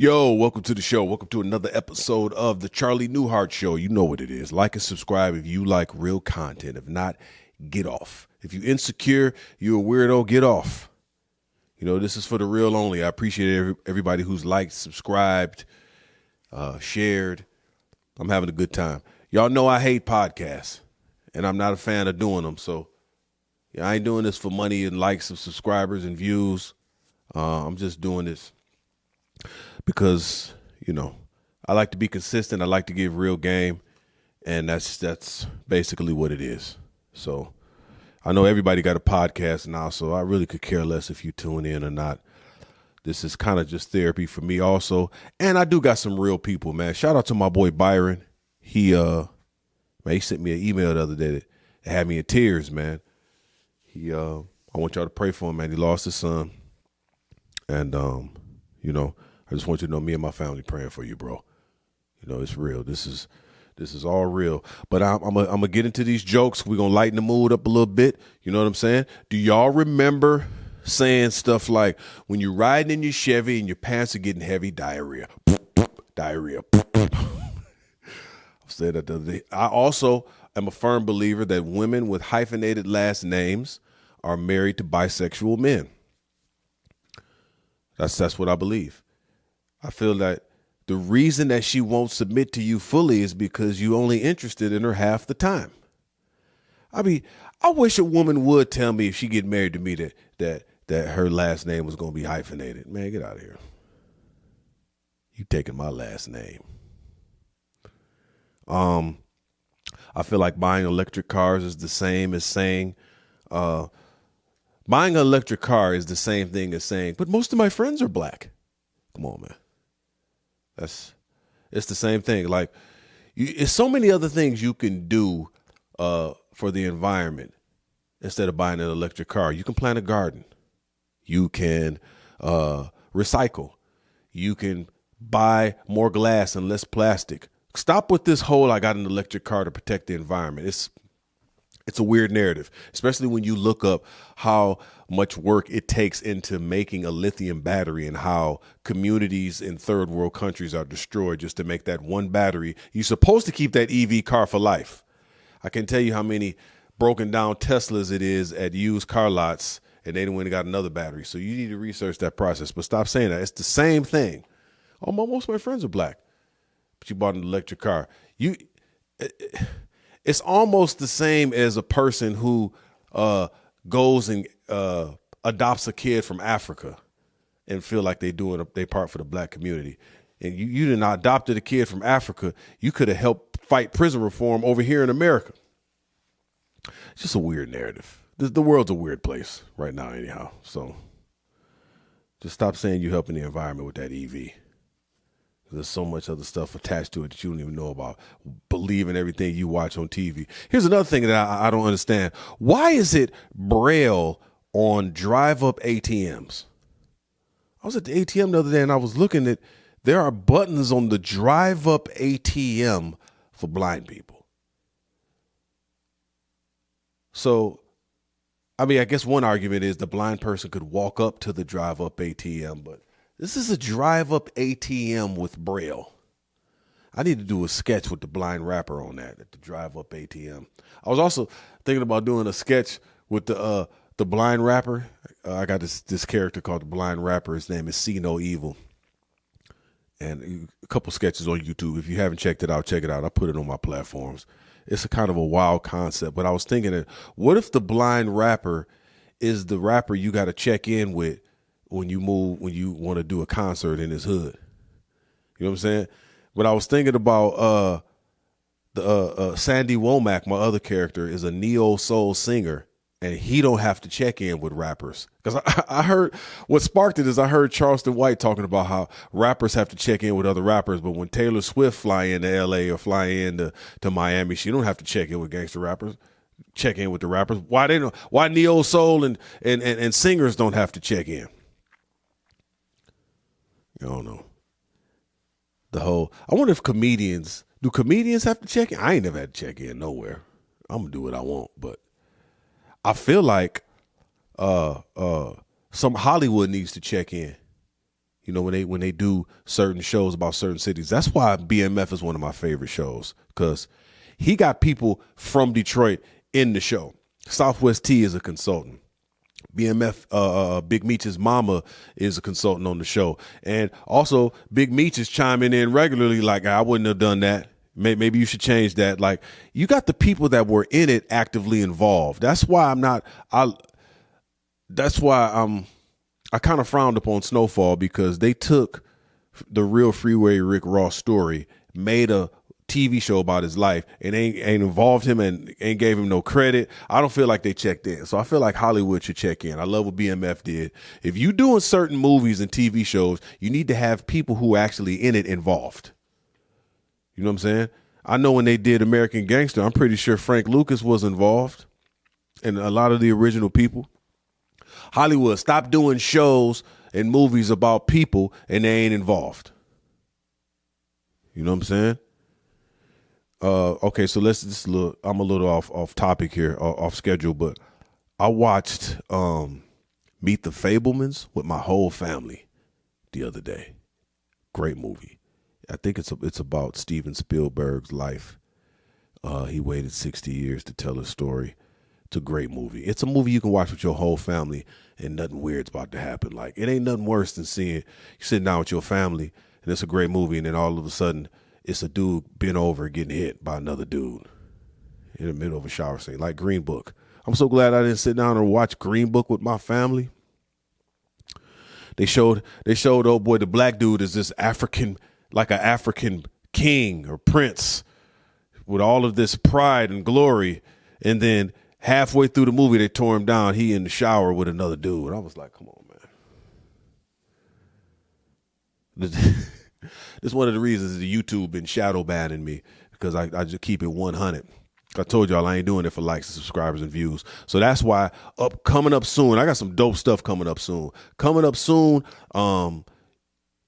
Yo, welcome to the show. Welcome to another episode of the Charlie Newhart Show. You know what it is. Like and subscribe if you like real content. If not, get off. If you're insecure, you're a weirdo, get off. You know, this is for the real only. I appreciate everybody who's liked, subscribed, shared. I'm having a good time. Y'all know I hate podcasts, and I'm not a fan of doing them. So yeah, I ain't doing this for money and likes and subscribers and views. I'm just doing this because, you know, I like to be consistent. I like to give real game, and that's basically what it is. So I know everybody got a podcast now, so I really could care less if you tune in or not. This is kind of just therapy for me also. And I do got some real people, man. Shout out to my boy Byron. He sent me an email the other day that had me in tears, man. I want y'all to pray for him, man. He lost his son. And, you know, I just want you to know me and my family praying for you, bro. You know, it's real. This is all real. But I'm gonna get into these jokes. We're going to lighten the mood up a little bit. You know what I'm saying? Do y'all remember saying stuff like, when you're riding in your Chevy and your pants are getting heavy, diarrhea, diarrhea. I said that the other day. I also am a firm believer that women with hyphenated last names are married to bisexual men. That's what I believe. I feel that the reason that she won't submit to you fully is because you're only interested in her half the time. I mean, I wish a woman would tell me if she get married to me that her last name was going to be hyphenated. Man, get out of here. You taking my last name. I feel like buying electric cars is the same as saying, buying an electric car is the same thing as saying, but most of my friends are black. Come on, man. It's the same thing. Like, it's so many other things you can do for the environment instead of buying an electric car. You can plant a garden. You can recycle. You can buy more glass and less plastic. Stop with this whole, I got an electric car to protect the environment. It's a weird narrative, especially when you look up how much work it takes into making a lithium battery and how communities in third world countries are destroyed just to make that one battery. You're supposed to keep that EV car for life. I can tell you how many broken down Teslas it is at used car lots, and they went and got another battery. So you need to research that process, but stop saying that. It's the same thing. Oh, most of my friends are black, but you bought an electric car. It's almost the same as a person who goes and adopts a kid from Africa and feel like they doing their part for the black community. And you didn't adopted a kid from Africa. You could have helped fight prison reform over here in America. It's just a weird narrative. The world's a weird place right now anyhow. So just stop saying you're helping the environment with that EV. There's so much other stuff attached to it that you don't even know about. Believing everything you watch on TV. Here's another thing that I don't understand. Why is it Braille on drive-up ATMs? I was at the ATM the other day and I was looking at, there are buttons on the drive-up ATM for blind people. So, I mean, I guess one argument is the blind person could walk up to the drive-up ATM, but this is a drive-up ATM with Braille. I need to do a sketch with the blind rapper on that at the drive-up ATM. I was also thinking about doing a sketch with the blind rapper. I got this character called the blind rapper. His name is See No Evil. And a couple sketches on YouTube. If you haven't checked it out, check it out. I put it on my platforms. It's a kind of a wild concept. But I was thinking that what if the blind rapper is the rapper you got to check in with when you want to do a concert in his hood? You know what I'm saying? But I was thinking about Sandy Womack, my other character, is a neo soul singer, and he don't have to check in with rappers. Because I heard, what sparked it is I heard Charleston White talking about how rappers have to check in with other rappers, but when Taylor Swift fly into LA or fly into Miami, she don't have to check in with gangster rappers. Check in with the rappers. Why neo soul and singers don't have to check in? I don't know. I wonder if do comedians have to check in? I ain't never had to check in nowhere. I'm gonna do what I want, but I feel like some Hollywood needs to check in. You know, when they do certain shows about certain cities. That's why BMF is one of my favorite shows, because he got people from Detroit in the show. Southwest T is a consultant. BMF, Big Meech's mama is a consultant on the show. And also Big Meech is chiming in regularly like, I wouldn't have done that. Maybe you should change that. Like, you got the people that were in it actively involved. That's why I kind of frowned upon Snowfall, because they took the real Freeway Rick Ross story, made a TV show about his life, and ain't involved him and ain't gave him no credit. I don't feel like they checked in. So I feel like Hollywood should check in. I love what BMF did. If you doing certain movies and TV shows, you need to have people who are actually in it involved. You know what I'm saying? I know when they did American Gangster, I'm pretty sure Frank Lucas was involved and a lot of the original people. Hollywood, stop doing shows and movies about people and they ain't involved. You know what I'm saying? Okay, so let's just look. I'm a little off topic here, off schedule, but I watched Meet the Fablemans with my whole family the other day. Great movie. I think it's about Steven Spielberg's life. He waited 60 years to tell his story. It's a great movie. It's a movie you can watch with your whole family and nothing weird's about to happen. Like, it ain't nothing worse than seeing you sitting down with your family and it's a great movie, and then all of a sudden it's a dude bent over getting hit by another dude in the middle of a shower scene, like Green Book. I'm so glad I didn't sit down and watch Green Book with my family. They showed oh boy, the black dude is this African, like an African king or prince with all of this pride and glory. And then halfway through the movie, they tore him down. He in the shower with another dude. And I was like, come on, man. This is one of the reasons that YouTube been shadow banning me, because I just keep it 100. I told y'all I ain't doing it for likes and subscribers and views. So that's why coming up soon, I got some dope stuff coming up soon. I'm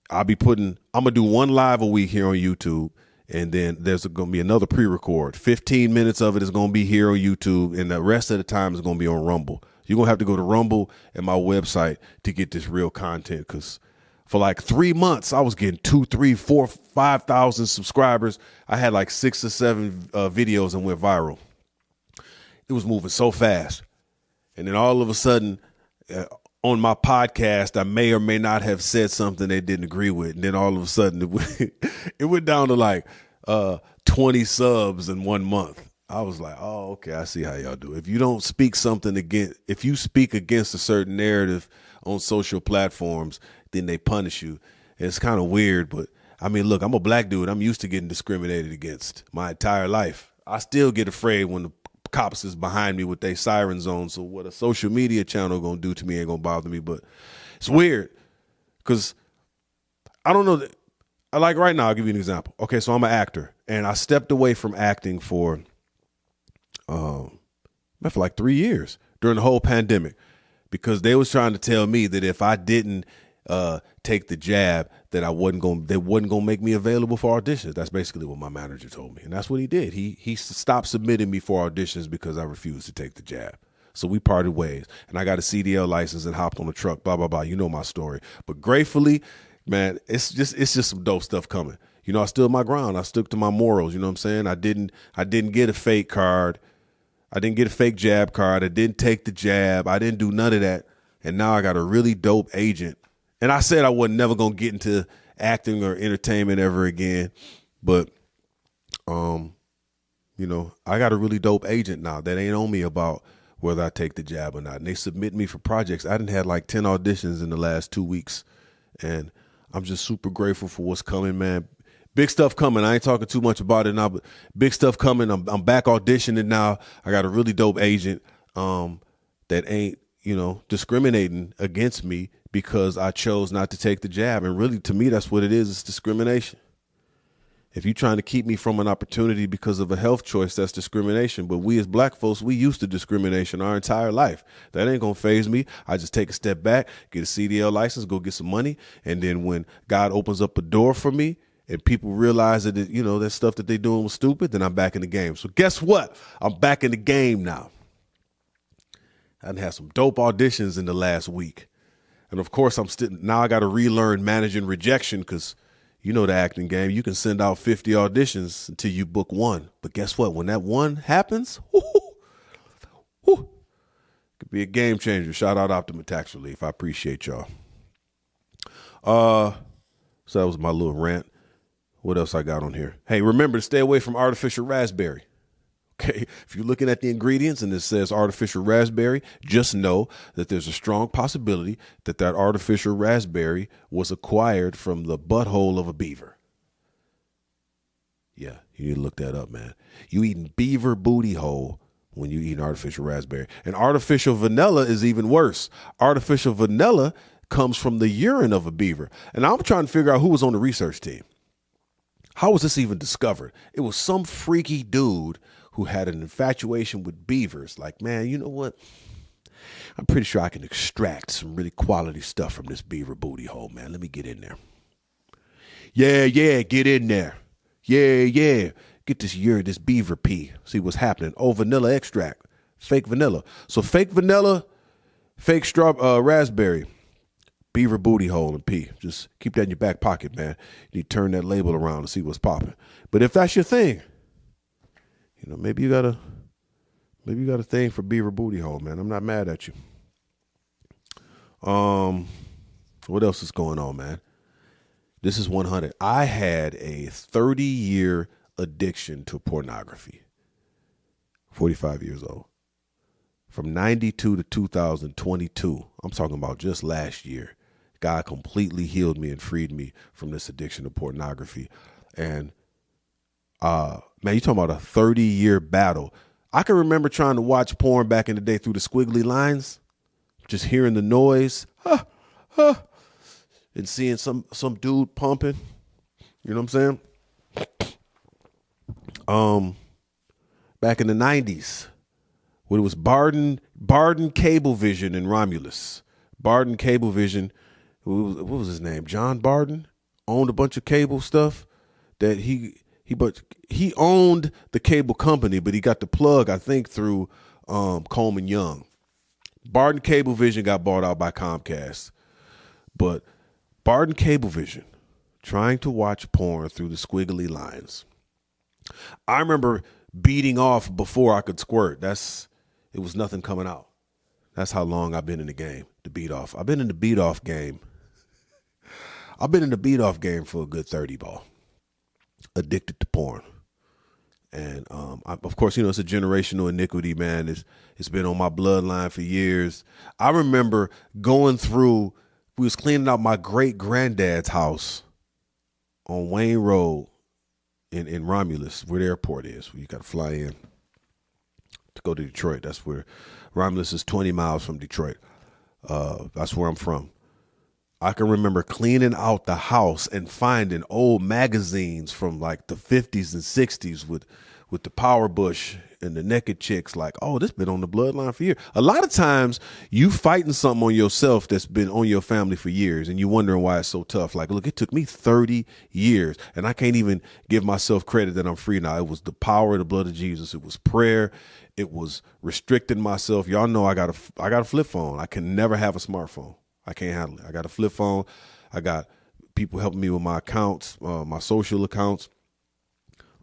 gonna do one live a week here on YouTube, and then there's gonna be another pre-record. 15 minutes of it is gonna be here on YouTube, and the rest of the time is gonna be on Rumble. You're gonna have to go to Rumble and my website to get this real content, because for like 3 months, I was getting 2, 3, 4, 5,000 subscribers. I had like 6 or 7 videos and went viral. It was moving so fast. And then all of a sudden, on my podcast, I may or may not have said something they didn't agree with. And then all of a sudden, it went down to like 20 subs in 1 month. I was like, oh, okay, I see how y'all do. If you don't speak something against, if you speak against a certain narrative on social platforms, then they punish you. It's kind of weird, but I mean, look, I'm a black dude. I'm used to getting discriminated against my entire life. I still get afraid when the cops is behind me with their sirens on. So what a social media channel gonna do to me ain't gonna bother me. But it's weird, because I don't know. Like right now, I'll give you an example. Okay, so I'm an actor, and I stepped away from acting for like 3 years during the whole pandemic, because they was trying to tell me that if I didn't take the jab, that they wasn't gonna make me available for auditions. That's basically what my manager told me, and that's what he did. He stopped submitting me for auditions because I refused to take the jab. So we parted ways, and I got a CDL license and hopped on the truck. Blah blah blah. You know my story. But gratefully, man, it's just some dope stuff coming. You know, I stood my ground. I stuck to my morals. You know what I'm saying? I didn't get a fake card. I didn't get a fake jab card. I didn't take the jab. I didn't do none of that. And now I got a really dope agent. And I said I wasn't never going to get into acting or entertainment ever again. But, you know, I got a really dope agent now that ain't on me about whether I take the jab or not. And they submit me for projects. I done had like 10 auditions in the last 2 weeks. And I'm just super grateful for what's coming, man. Big stuff coming. I ain't talking too much about it now, but big stuff coming. I'm back auditioning now. I got a really dope agent that ain't, you know, discriminating against me because I chose not to take the jab. And really, to me, that's what it is. It's discrimination. If you're trying to keep me from an opportunity because of a health choice, that's discrimination. But we as black folks, we used to discrimination our entire life. That ain't going to faze me. I just take a step back, get a CDL license, go get some money. And then when God opens up a door for me and people realize that, you know, that stuff that they doing was stupid, then I'm back in the game. So guess what? I'm back in the game now. I done had some dope auditions in the last week. And of course, now I got to relearn managing rejection because you know the acting game. You can send out 50 auditions until you book one. But guess what? When that one happens, it could be a game changer. Shout out Optima Tax Relief. I appreciate y'all. So that was my little rant. What else I got on here? Hey, remember to stay away from artificial raspberry. Okay, if you're looking at the ingredients and it says artificial raspberry, just know that there's a strong possibility that that artificial raspberry was acquired from the butthole of a beaver. Yeah, you need to look that up, man. You eating beaver booty hole when you eat artificial raspberry. And artificial vanilla is even worse. Artificial vanilla comes from the urine of a beaver. And I'm trying to figure out who was on the research team. How was this even discovered? It was some freaky dude who had an infatuation with beavers. Like, man, you know what? I'm pretty sure I can extract some really quality stuff from this beaver booty hole, man. Let me get in there. Yeah, get in there. Yeah. Get this urine, this beaver pee. See what's happening. Oh, vanilla extract. Fake vanilla. So fake vanilla, fake raspberry, beaver booty hole and pee. Just keep that in your back pocket, man. You need to turn that label around and see what's popping. But if that's your thing, you know, maybe you got a thing for beaver booty hole, man. I'm not mad at you. What else is going on, man? This is 100. I had a 30-year addiction to pornography. 45 years old. From 92 to 2022. I'm talking about just last year. God completely healed me and freed me from this addiction to pornography. And man, you talking about a 30-year battle. I can remember trying to watch porn back in the day through the squiggly lines, just hearing the noise, and seeing some dude pumping. You know what I'm saying? Back in the 90s, when it was Barden Cablevision in Romulus. Barden Cablevision, what was his name? John Barden owned a bunch of cable stuff that he owned the cable company, but he got the plug, I think, through Coleman Young. Barden Cablevision got bought out by Comcast. But Barden Cablevision, trying to watch porn through the squiggly lines. I remember beating off before I could squirt. It was nothing coming out. That's how long I've been in the game, the beat off. I've been in the beat off game. For a good 30 ball. Addicted to porn. And of course, you know, it's a generational iniquity, man. It's been on my bloodline for years. I remember going through, we was cleaning out my great granddad's house on Wayne Road in Romulus, where the airport is, where you got to fly in to go to Detroit. That's where Romulus is 20 miles from Detroit. That's where I'm from. I can remember cleaning out the house and finding old magazines from like the 50s and 60s with the Power Bush and the naked chicks. Like, oh, this been on the bloodline for years. A lot of times you fighting something on yourself that's been on your family for years and you wondering why it's so tough. Like, look, it took me 30 years and I can't even give myself credit that I'm free now. It was the power of the blood of Jesus. It was prayer. It was restricting myself. Y'all know I got a flip phone. I can never have a smartphone. I can't handle it. I got a flip phone. I got people helping me with my accounts, my social accounts.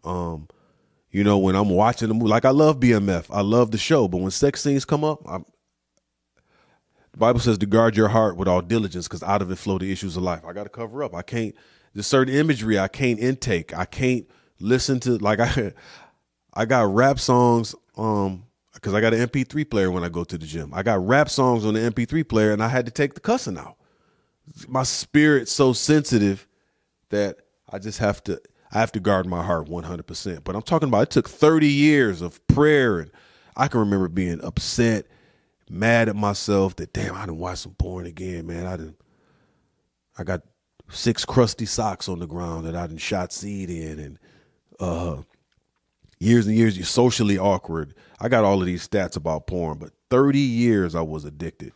You know, when I'm watching the movie, like I love BMF. I love the show. But when sex scenes come up, the Bible says to guard your heart with all diligence because out of it flow the issues of life. I got to cover up. I can't, there's certain imagery I can't intake. I can't listen to, like I got rap songs, because I got an MP3 player when I go to the gym. I got rap songs on the MP3 player and I had to take the cussing out. My spirit's so sensitive that I have to guard my heart 100%. But I'm talking about, it took 30 years of prayer. And I can remember being upset, mad at myself that, damn, I done watched some porn again, man. I got 6 crusty socks on the ground that I done shot seed in. And, years and years, you're socially awkward. I got all of these stats about porn, but 30 years I was addicted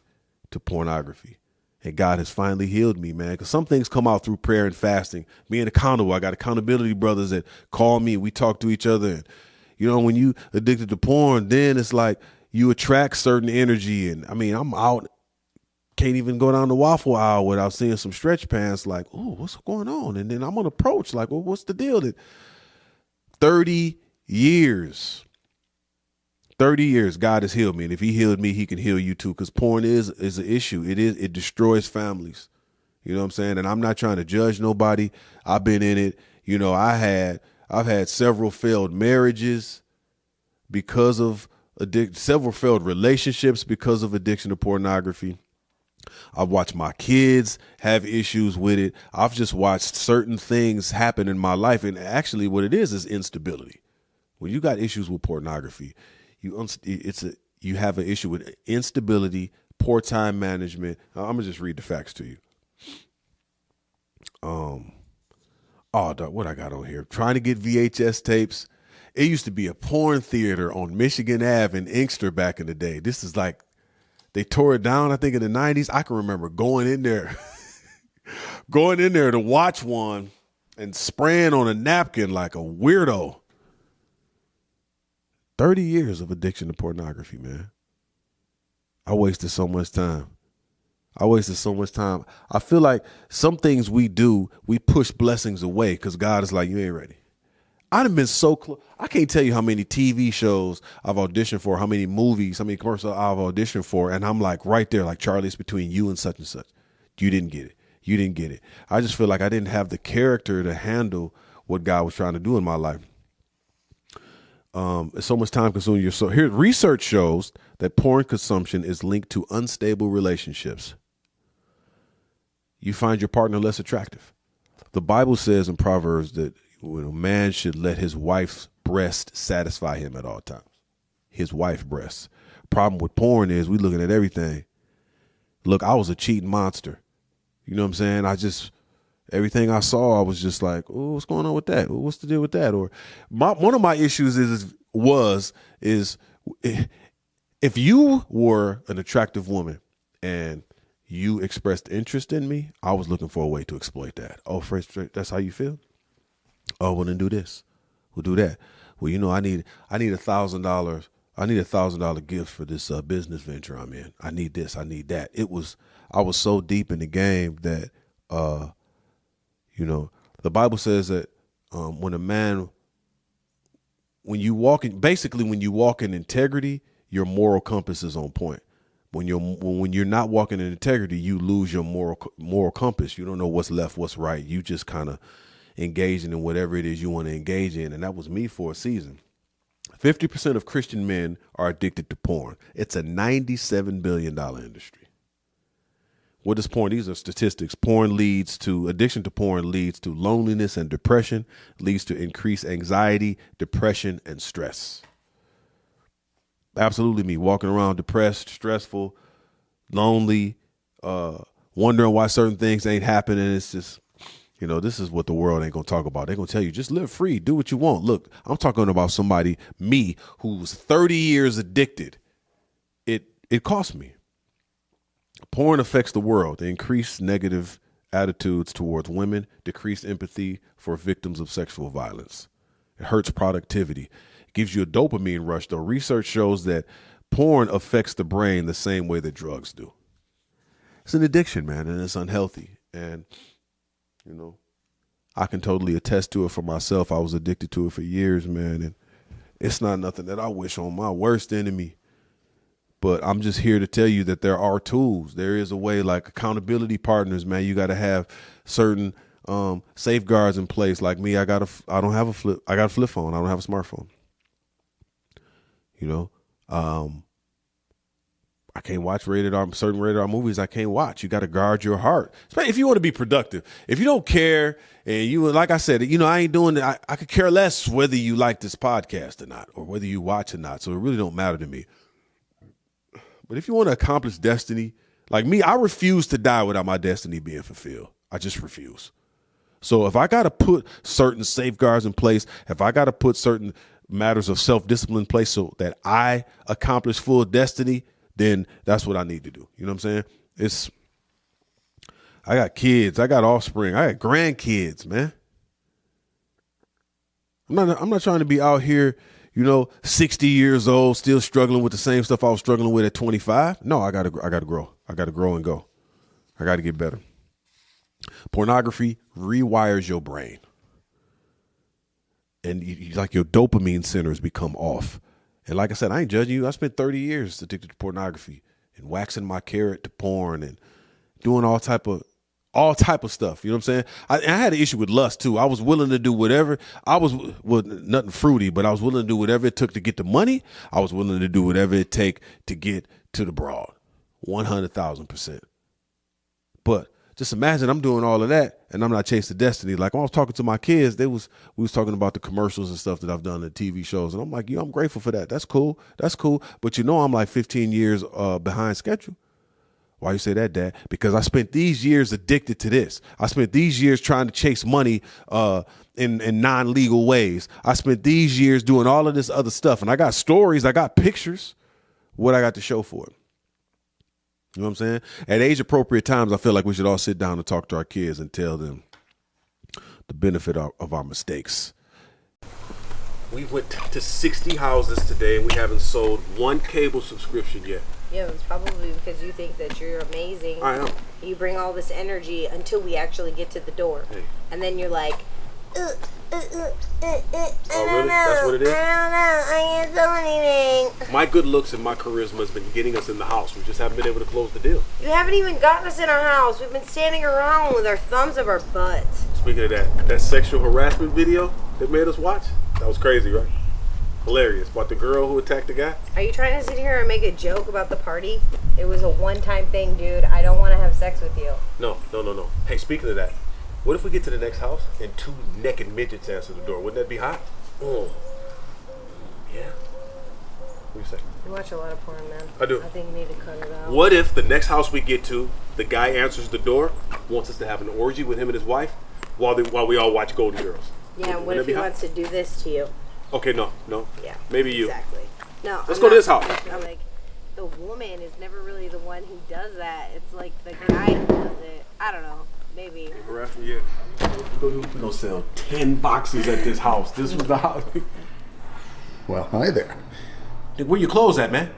to pornography. And God has finally healed me, man, because some things come out through prayer and fasting. Being accountable. I got accountability brothers that call me. We talk to each other. And, you know, when you addicted to porn, then it's like you attract certain energy. And, I mean, I'm out Can't even go down the Waffle aisle without seeing some stretch pants. Like, oh, what's going on? And then I'm on approach like, well, what's the deal? 30 years. 30 years, God has healed me. And if he healed me, he can heal you too. Because porn is an issue. It destroys families. You know what I'm saying? And I'm not trying to judge nobody. I've been in it. You know, I've had several failed marriages because of several failed relationships because of addiction to pornography. I've watched my kids have issues with it. I've just watched certain things happen in my life. And actually what it is instability. When you got issues with pornography, you have an issue with instability, poor time management. I'm going to just read the facts to you. What I got on here? Trying to get VHS tapes. It used to be a porn theater on Michigan Ave in Inkster back in the day. This is like, they tore it down, I think, in the 90s. I can remember going in there to watch one and spraying on a napkin like a weirdo. 30 years of addiction to pornography, man. I wasted so much time. I feel like some things we do, we push blessings away because God is like, you ain't ready. I'd have been so close. I can't tell you how many TV shows I've auditioned for, how many movies, how many commercials I've auditioned for. And I'm like right there, like, Charlie, it's between you and such and such. You didn't get it. I just feel like I didn't have the character to handle what God was trying to do in my life. It's so much time consuming. Here, research shows that porn consumption is linked to unstable relationships. You find your partner less attractive. The Bible says in Proverbs that when a man should let his wife's breast satisfy him at all times. His wife's breast. Problem with porn is we looking at everything. Look, I was a cheating monster. You know what I'm saying? Everything I saw, I was just like, oh, what's going on with that? What's the deal with that? Or one of my issues is if you were an attractive woman and you expressed interest in me, I was looking for a way to exploit that. Oh, first, that's how you feel? Oh, well, then do this. We'll do that. Well, you know, I need $1,000. I need $1,000 gift for this business venture I'm in. I need this. I need that. I was so deep in the game that, the Bible says that when you walk in integrity, your moral compass is on point. When you're not walking in integrity, you lose your moral compass. You don't know what's left, what's right. You just kind of engaging in whatever it is you want to engage in. And that was me for a season. 50% of Christian men are addicted to porn. It's a $97 billion industry. What is porn? These are statistics. Addiction to porn leads to loneliness and depression, leads to increased anxiety, depression, and stress. Absolutely me, walking around depressed, stressful, lonely, wondering why certain things ain't happening. It's just, this is what the world ain't going to talk about. They're going to tell you, just live free, do what you want. Look, I'm talking about somebody, me, who was 30 years addicted. It cost me. Porn affects the world. They increase negative attitudes towards women, decrease empathy for victims of sexual violence. It hurts productivity. It gives you a dopamine rush, though. Research shows that porn affects the brain the same way that drugs do. It's an addiction, man, and it's unhealthy. And, I can totally attest to it for myself. I was addicted to it for years, man, and it's not nothing that I wish on my worst enemy. But I'm just here to tell you that there are tools. There is a way, like accountability partners, man. You got to have certain safeguards in place. Like me, I got a flip phone. I don't have a smartphone. I can't watch certain rated R movies. I can't watch. You got to guard your heart, especially if you want to be productive. If you don't care, and like I said, I ain't doing it. I could care less whether you like this podcast or not, or whether you watch or not. So it really don't matter to me. But if you want to accomplish destiny, like me, I refuse to die without my destiny being fulfilled. I just refuse. So if I got to put certain safeguards in place, if I got to put certain matters of self-discipline in place so that I accomplish full destiny, then that's what I need to do. You know what I'm saying? I got kids, I got offspring, I got grandkids, man. I'm not trying to be out here, 60 years old, still struggling with the same stuff I was struggling with at 25. No, I gotta grow. I gotta grow and go. I got to get better. Pornography rewires your brain. And like your dopamine centers become off. And like I said, I ain't judging you. I spent 30 years addicted to pornography and waxing my carrot to porn and doing all type of stuff. You know what I'm saying? I had an issue with lust too. I was willing to do whatever. Nothing fruity, but I was willing to do whatever it took to get the money. I was willing to do whatever it take to get to the broad. 100,000%. But just imagine I'm doing all of that and I'm not chasing destiny. Like when I was talking to my kids, we was talking about the commercials and stuff that I've done in TV shows. And I'm like, I'm grateful for that. That's cool. That's cool. But I'm like 15 years behind schedule. Why you say that, Dad? Because I spent these years addicted to this. I spent these years trying to chase money in non-legal ways. I spent these years doing all of this other stuff. And I got stories. I got pictures. What I got to show for it. You know what I'm saying? At age appropriate times, I feel like we should all sit down and talk to our kids and tell them the benefit of our mistakes. We went to 60 houses today and we haven't sold one cable subscription yet. Yeah, it's probably because you think that you're amazing. I am. You bring all this energy until we actually get to the door. Hey. And then you're like, Oh, really? That's what it is? I don't know. I can't do anything. My good looks and my charisma has been getting us in the house. We just haven't been able to close the deal. You haven't even gotten us in our house. We've been standing around with our thumbs up our butts. Speaking of that sexual harassment video that made us watch, that was crazy, right? Hilarious. About the girl who attacked the guy. Are you trying to sit here and make a joke about the party? It was a one-time thing, dude. I don't want to have sex with you. No. Hey, speaking of that, what if we get to the next house and 2 naked midgets answer the door? Wouldn't that be hot? Oh. Yeah. What do you say? You watch a lot of porn, man. I do. I think you need to cut it out. What if the next house we get to, the guy answers the door, wants us to have an orgy with him and his wife while we all watch Golden Girls? Yeah, what if he wants to do this to you? Okay, no. Yeah. Maybe you. Exactly. No. Let's go to this house. I'm like, the woman is never really the one who does that. It's like the guy who does it. I don't know. Maybe. Harassment, yeah. We're gonna sell 10 boxes at this house. This was the house. Well, hi there. Where your clothes at, man?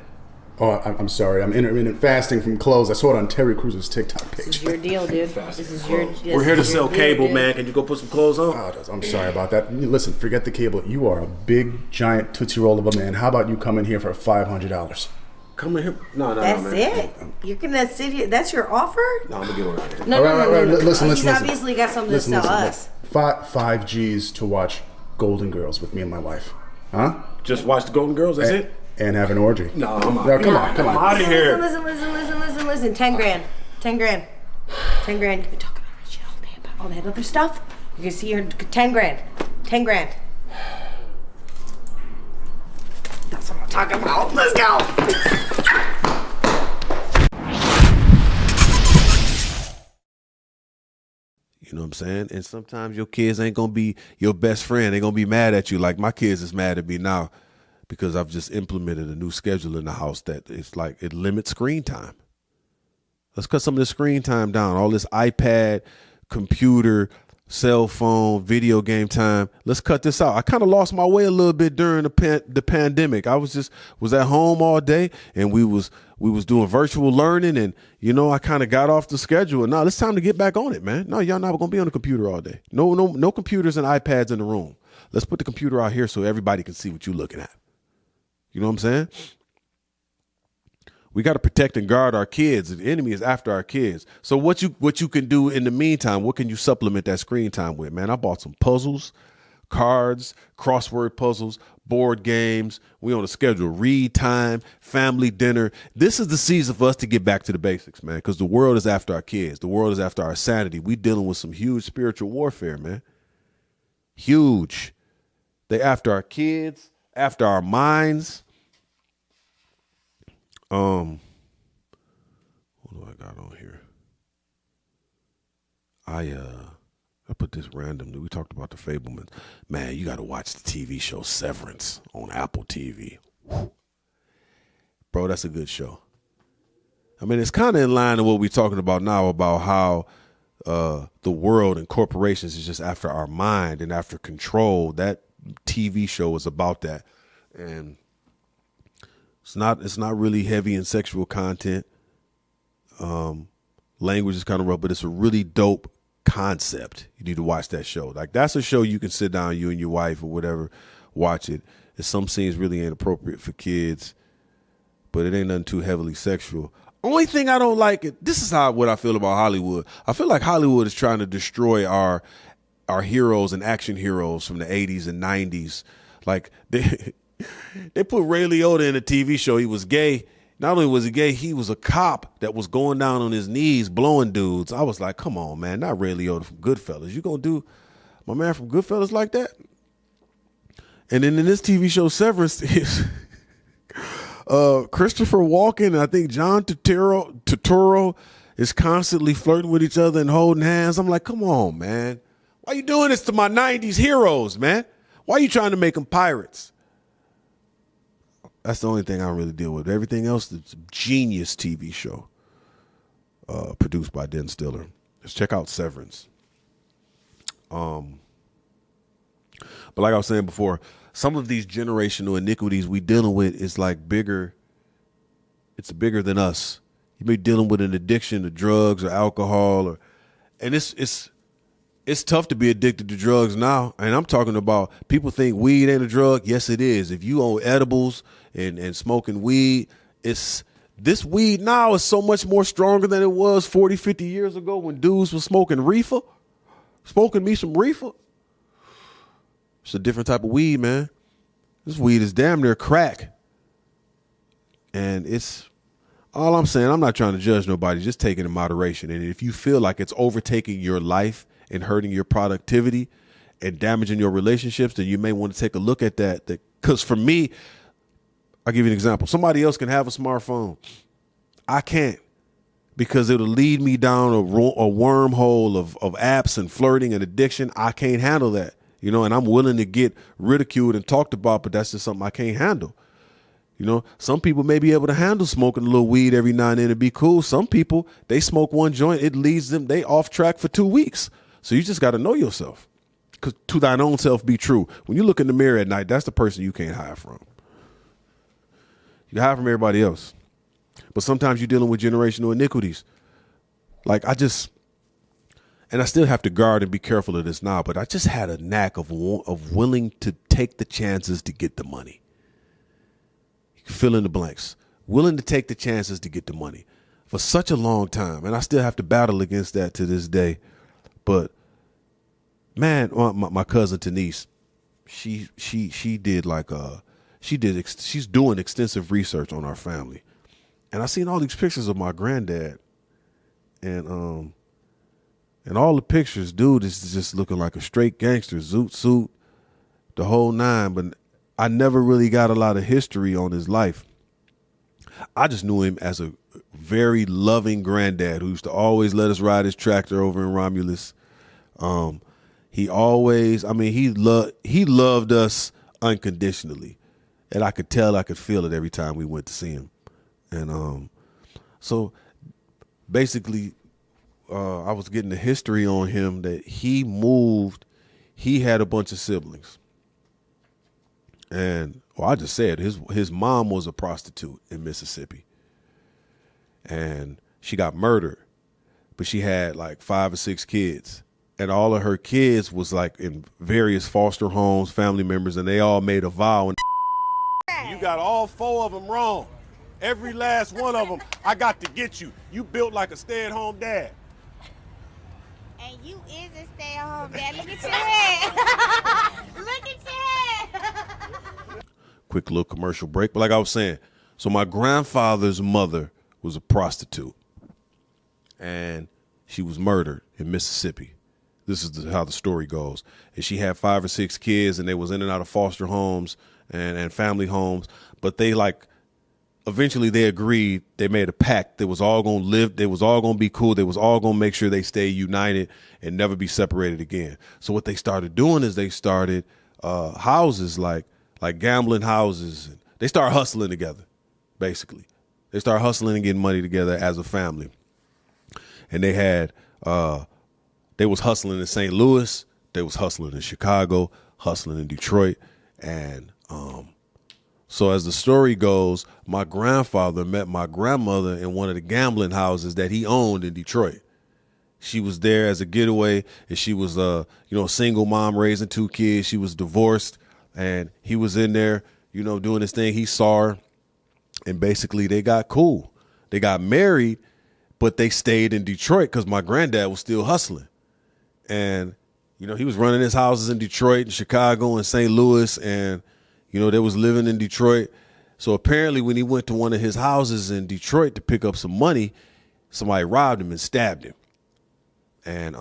Oh, I'm sorry. I'm intermittent fasting from clothes. I saw it on Terry Cruz's TikTok This page. is your deal, dude. This is your. We're here to sell cable, man. Can you go put some clothes on? Oh, I'm sorry about that. Listen, forget the cable. You are a big, giant Tootsie Roll of a man. How about you come in here for $500? Come in here. No, That's man. it? You're gonna sit here? That's your offer? No, I'm gonna get one out of here. No. Listen. He's obviously got something to sell us. 5 G's to watch Golden Girls with me and my wife. Huh? Just watch the Golden Girls, that's it? And have an orgy. No, I'm out. No, come on. I'm out of here. Listen. 10 grand. 10 grand. 10 grand. You've been talking about that shit all day about all that other stuff. You can see her. 10 grand. 10 grand. That's what I'm talking about. Let's go. You know what I'm saying? And sometimes your kids ain't gonna be your best friend. They're gonna be mad at you. Like my kids is mad at me now because I've just implemented a new schedule in the house that it's like it limits screen time. Let's cut some of the screen time down. All this iPad, computer, cell phone, video game time. Let's cut this out. I kind of lost my way a little bit during the pandemic. I was at home all day and we was doing virtual learning and, I kind of got off the schedule and now it's time to get back on it, man. No, y'all not going to be on the computer all day. No computers and iPads in the room. Let's put the computer out here so everybody can see what you're looking at. You know what I'm saying? We got to protect and guard our kids. The enemy is after our kids. So what you can do in the meantime, what can you supplement that screen time with, man? I bought some puzzles, cards, crossword puzzles, board games. We on a schedule, read time, family dinner. This is the season for us to get back to the basics, man, because the world is after our kids. The world is after our sanity. We dealing with some huge spiritual warfare, man. Huge. They after our kids, after our minds. What do I got on here? I put this randomly. We talked about the Fablemans. Man, you got to watch the TV show Severance on Apple TV. Whew. Bro, that's a good show. I mean, it's kind of in line with what we're talking about now about how the world and corporations is just after our mind and after control. That TV show is about that. And it's not really heavy in sexual content. A Language is kind of rough, but it's a really dope concept. You need to watch that show. Like, that's a show you can sit down, you and your wife or whatever, watch it. There's some scenes really ain't appropriate for kids, but it ain't nothing too heavily sexual. Only thing I don't like it. This is what I feel about Hollywood. I feel like Hollywood is trying to destroy our heroes and action heroes from the 80s and 90s. Like, they put Ray Liotta in a TV show. He was gay. Not only was he gay, he was a cop that was going down on his knees blowing dudes. I was like, come on, man, not Ray Liotta from Goodfellas. You gonna do my man from Goodfellas like that? And then in this TV show Severance, Christopher Walken and I think John Turturro is constantly flirting with each other and holding hands. I'm like, come on, man. Why you doing this to my 90s heroes, man? Why are you trying to make them pirates? That's the only thing I don't really deal with. Everything else, it's a genius TV show produced by Den Stiller. Let's check out Severance. But like I was saying before, some of these generational iniquities we dealing with is like bigger. It's bigger than us. You may be dealing with an addiction to drugs or alcohol, and it's tough to be addicted to drugs now. And I'm talking about people think weed ain't a drug. Yes, it is. If you own edibles and smoking weed, this weed now is so much more stronger than it was 40, 50 years ago when dudes were smoking reefer. Smoking me some reefer. It's a different type of weed, man. This weed is damn near crack. And it's all I'm saying. I'm not trying to judge nobody. Just take it in moderation. And if you feel like it's overtaking your life and hurting your productivity and damaging your relationships, then you may want to take a look at that. Because for me, I'll give you an example. Somebody else can have a smartphone. I can't, because it'll lead me down a wormhole of apps and flirting and addiction. I can't handle that, and I'm willing to get ridiculed and talked about, but that's just something I can't handle. Some people may be able to handle smoking a little weed every now and then and be cool. Some people, they smoke one joint, it leads them, they off track for 2 weeks. So you just got to know yourself, because to thine own self be true. When you look in the mirror at night, that's the person you can't hide from. You hide from everybody else. But sometimes you're dealing with generational iniquities. Like and I still have to guard and be careful of this now, but I just had a knack of willing to take the chances to get the money. You can fill in the blanks. Willing to take the chances to get the money for such a long time. And I still have to battle against that to this day. But man, my cousin Denise, she's doing extensive research on our family. And I seen all these pictures of my granddad, and all the pictures, dude is just looking like a straight gangster, zoot suit, the whole nine. But I never really got a lot of history on his life. I just knew him as a very loving granddad who used to always let us ride his tractor over in Romulus. He loved us unconditionally. And I could feel it every time we went to see him. And so basically, I was getting the history on him that he had a bunch of siblings. And I just said his mom was a prostitute in Mississippi. And she got murdered, but she had like 5 or 6 kids. And all of her kids was like in various foster homes, family members, and they all made a vow. And you got all 4 of them wrong. Every last one of them, I got to get you. You built like a stay-at-home dad. And you is a stay-at-home dad. Look at your head. Look at your head. Quick little commercial break. But like I was saying, so my grandfather's mother was a prostitute. And she was murdered in Mississippi. This is how the story goes. And she had 5 or 6 kids, and they was in and out of foster homes and family homes. But they eventually they agreed, they made a pact. They was all going to live. They was all going to be cool. They was all going to make sure they stay united and never be separated again. So what they started doing is they started houses like gambling houses. They started hustling together, basically. They started hustling and getting money together as a family. And they had, they was hustling in St. Louis. They was hustling in Chicago, hustling in Detroit. And So as the story goes, my grandfather met my grandmother in one of the gambling houses that he owned in Detroit. She was there as a getaway, and she was a single mom raising 2 kids. She was divorced, and he was in there, doing his thing. He saw her, and basically they got cool. They got married, but they stayed in Detroit because my granddad was still hustling. And, he was running his houses in Detroit and Chicago and St. Louis, and, they was living in Detroit. So apparently when he went to one of his houses in Detroit to pick up some money, somebody robbed him and stabbed him. And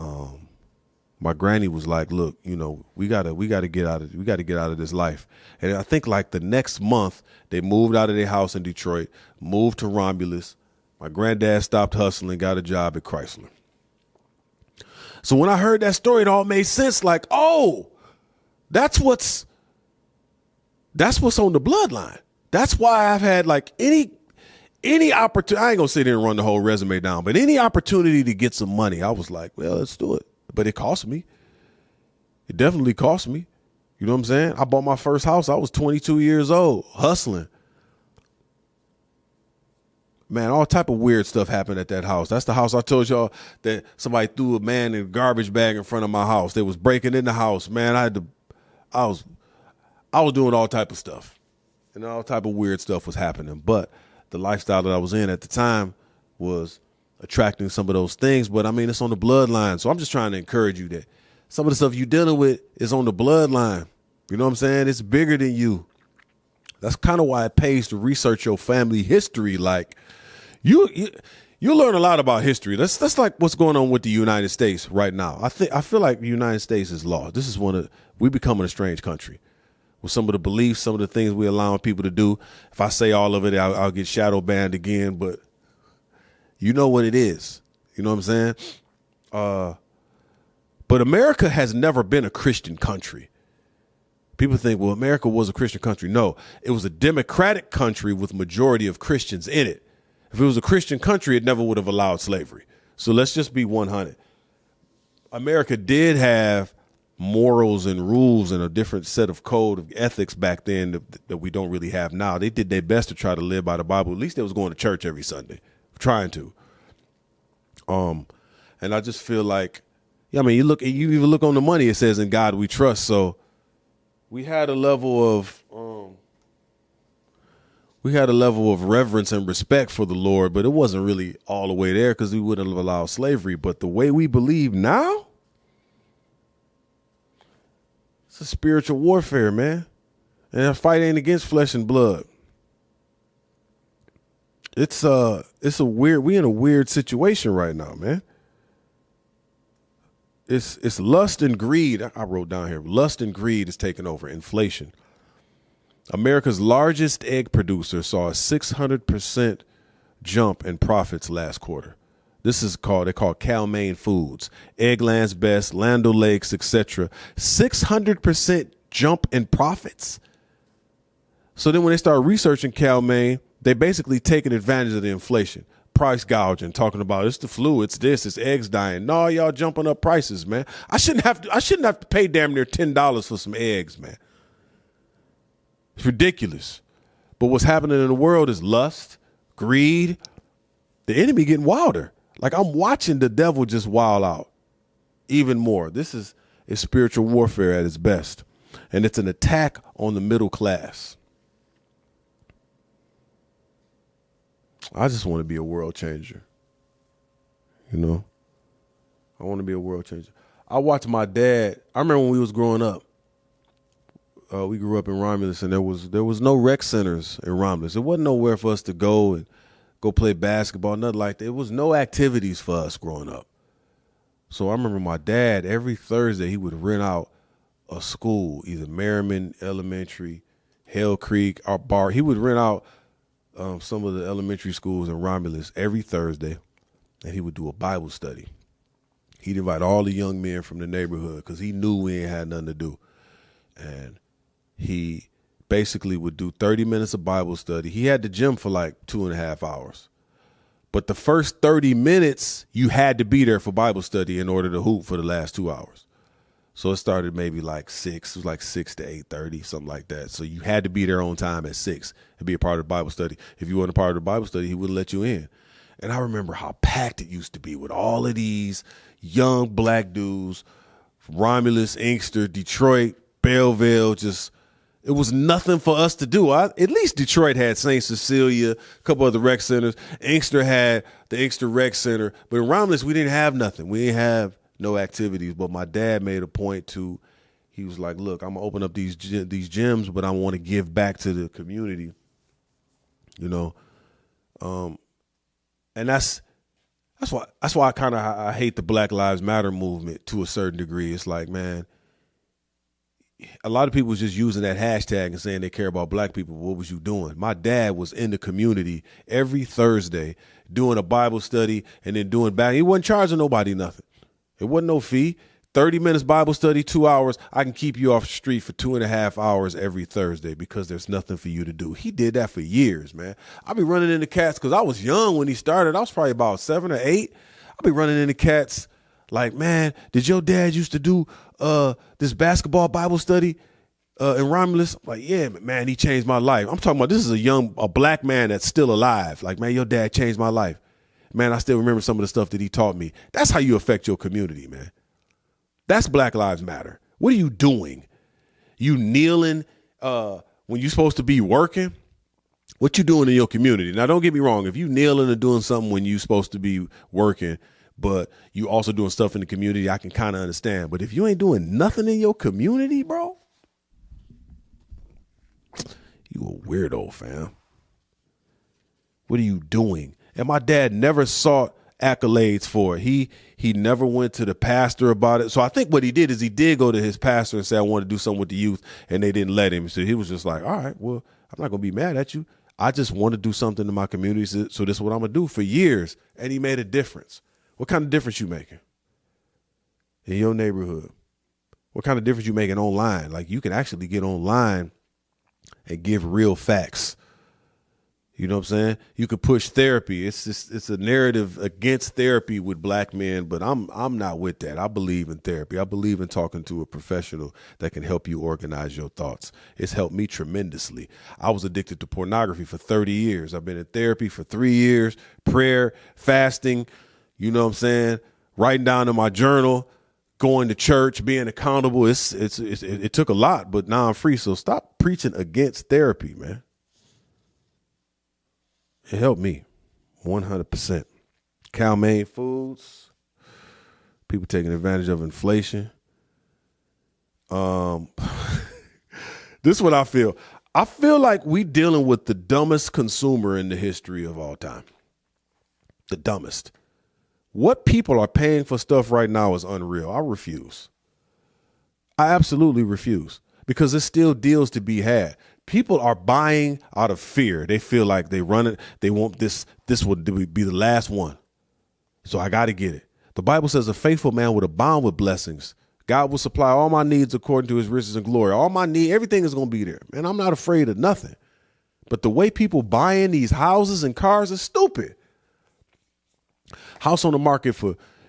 my granny was like, look, we gotta get out of this life. And I think like the next month they moved out of their house in Detroit, moved to Romulus. My granddad stopped hustling, got a job at Chrysler. So when I heard that story, it all made sense. Like, oh, that's what's on the bloodline. That's why I've had like any opportunity. I ain't gonna sit there and run the whole resume down, but any opportunity to get some money, I was like, well, let's do it. But it cost me. It definitely cost me. You know what I'm saying? I bought my first house. I was 22 years old, hustling. Man, all type of weird stuff happened at that house. That's the house I told y'all that somebody threw a man in a garbage bag in front of my house. They was breaking in the house. Man, I was doing all type of stuff. And all type of weird stuff was happening. But the lifestyle that I was in at the time was attracting some of those things. But I mean, it's on the bloodline. So I'm just trying to encourage you that some of the stuff you're dealing with is on the bloodline. You know what I'm saying? It's bigger than you. That's kind of why it pays to research your family history. Like you learn a lot about history. That's like what's going on with the United States right now. I feel like the United States is lost. This is we becoming a strange country with some of the beliefs, some of the things we're allowing people to do. If I say all of it, I'll get shadow banned again, but you know what it is. You know what I'm saying? But America has never been a Christian country. People think, well, America was a Christian country. No, it was a democratic country with majority of Christians in it. If it was a Christian country, it never would have allowed slavery. So let's just be 100. America did have morals and rules and a different set of code of ethics back then that we don't really have now. They did their best to try to live by the Bible. At least they was going to church every Sunday, trying to. And I just feel like, you even look on the money, it says in God we trust. So we had a level of reverence and respect for the Lord, but it wasn't really all the way there because we wouldn't have allowed slavery. But the way we believe now, it's a spiritual warfare, man. And that fight ain't against flesh and blood. We in a weird situation right now, man. It's lust and greed. I wrote down here, lust and greed is taking over. Inflation. America's largest egg producer saw a 600% jump in profits last quarter. They're called Cal-Maine Foods, Eggland's Best, Land O'Lakes, etc. 600% jump in profits. So then when they start researching Cal-Maine, they basically taking advantage of the inflation, price gouging, talking about it's the flu, it's this, it's eggs dying. No, y'all jumping up prices, man. I shouldn't have to pay damn near $10 for some eggs, man. It's ridiculous. But what's happening in the world is lust, greed, the enemy getting wilder. Like I'm watching the devil just wild out even more. This is spiritual warfare at its best. And it's an attack on the middle class. I just want to be a world changer. You know, I want to be a world changer. I watched my dad. I remember when we was growing up. We grew up in Romulus, and there was no rec centers in Romulus. There wasn't nowhere for us to go and go play basketball, nothing like that. There was no activities for us growing up. So I remember my dad, every Thursday, he would rent out a school, either Merriman Elementary, Hell Creek, or Bar. He would rent out some of the elementary schools in Romulus every Thursday, and he would do a Bible study. He'd invite all the young men from the neighborhood because he knew we ain't had nothing to do. And he basically would do 30 minutes of Bible study. He had the gym for like 2.5 hours. But the first 30 minutes, you had to be there for Bible study in order to hoop for the last 2 hours. So it started maybe like 6. It was like 6 to 8:30, something like that. So you had to be there on time at 6 and be a part of the Bible study. If you weren't a part of the Bible study, he wouldn't let you in. And I remember how packed it used to be with all of these young black dudes from Romulus, Inkster, Detroit, Belleville. Just, it was nothing for us to do. At least Detroit had St. Cecilia, a couple other rec centers. Inkster had the Inkster Rec Center. But in Romulus, we didn't have nothing. We didn't have no activities. But my dad made a point to, he was like, look, I'm going to open up these gyms, but I want to give back to the community, you know. And that's why I kind of I hate the Black Lives Matter movement to a certain degree. It's like, man, a lot of people was just using that hashtag and saying they care about black people. What was you doing? My dad was in the community every Thursday doing a Bible study and then doing back. He wasn't charging nobody nothing. It wasn't no fee. 30 minutes Bible study, 2 hours. I can keep you off the street for 2.5 hours every Thursday because there's nothing for you to do. He did that for years, man. I'll be running into cats because I was young when he started. I was probably about 7 or 8. I'll be running into cats like, man, did your dad used to do this basketball Bible study in Romulus? Like, yeah, man, he changed my life. I'm talking about this is a black man that's still alive. Like, man, your dad changed my life. Man, I still remember some of the stuff that he taught me. That's how you affect your community, man. That's Black Lives Matter. What are you doing? You kneeling when you're supposed to be working? What you doing in your community? Now, don't get me wrong. If you kneeling or doing something when you're supposed to be working, but you also doing stuff in the community, I can kind of understand. But if you ain't doing nothing in your community, bro, you a weirdo, fam. What are you doing? And my dad never sought accolades for it. He never went to the pastor about it. So I think what he did is he did go to his pastor and say, I want to do something with the youth, and they didn't let him. So he was just like, all right, well, I'm not going to be mad at you. I just want to do something in my community, so this is what I'm going to do for years. And he made a difference. What kind of difference you making in your neighborhood? What kind of difference you making online? Like, you can actually get online and give real facts. You know what I'm saying? You could push therapy. It's a narrative against therapy with black men, but I'm not with that. I believe in therapy. I believe in talking to a professional that can help you organize your thoughts. It's helped me tremendously. I was addicted to pornography for 30 years. I've been in therapy for 3 years, prayer, fasting, you know what I'm saying? Writing down in my journal, going to church, being accountable. It took a lot, but now I'm free. So stop preaching against therapy, man. It helped me 100%. Cal-Maine foods, people taking advantage of inflation. This is what I feel. I feel like we dealing with the dumbest consumer in the history of all time. The dumbest. What people are paying for stuff right now is unreal. I refuse. I absolutely refuse because there's still deals to be had. People are buying out of fear. They feel like they run it. They want this will be the last one. So I got to get it. The Bible says a faithful man would abound with blessings. God will supply all my needs according to his riches and glory. All my need, everything is going to be there. And I'm not afraid of nothing. But the way people buying these houses and cars is stupid. House on the market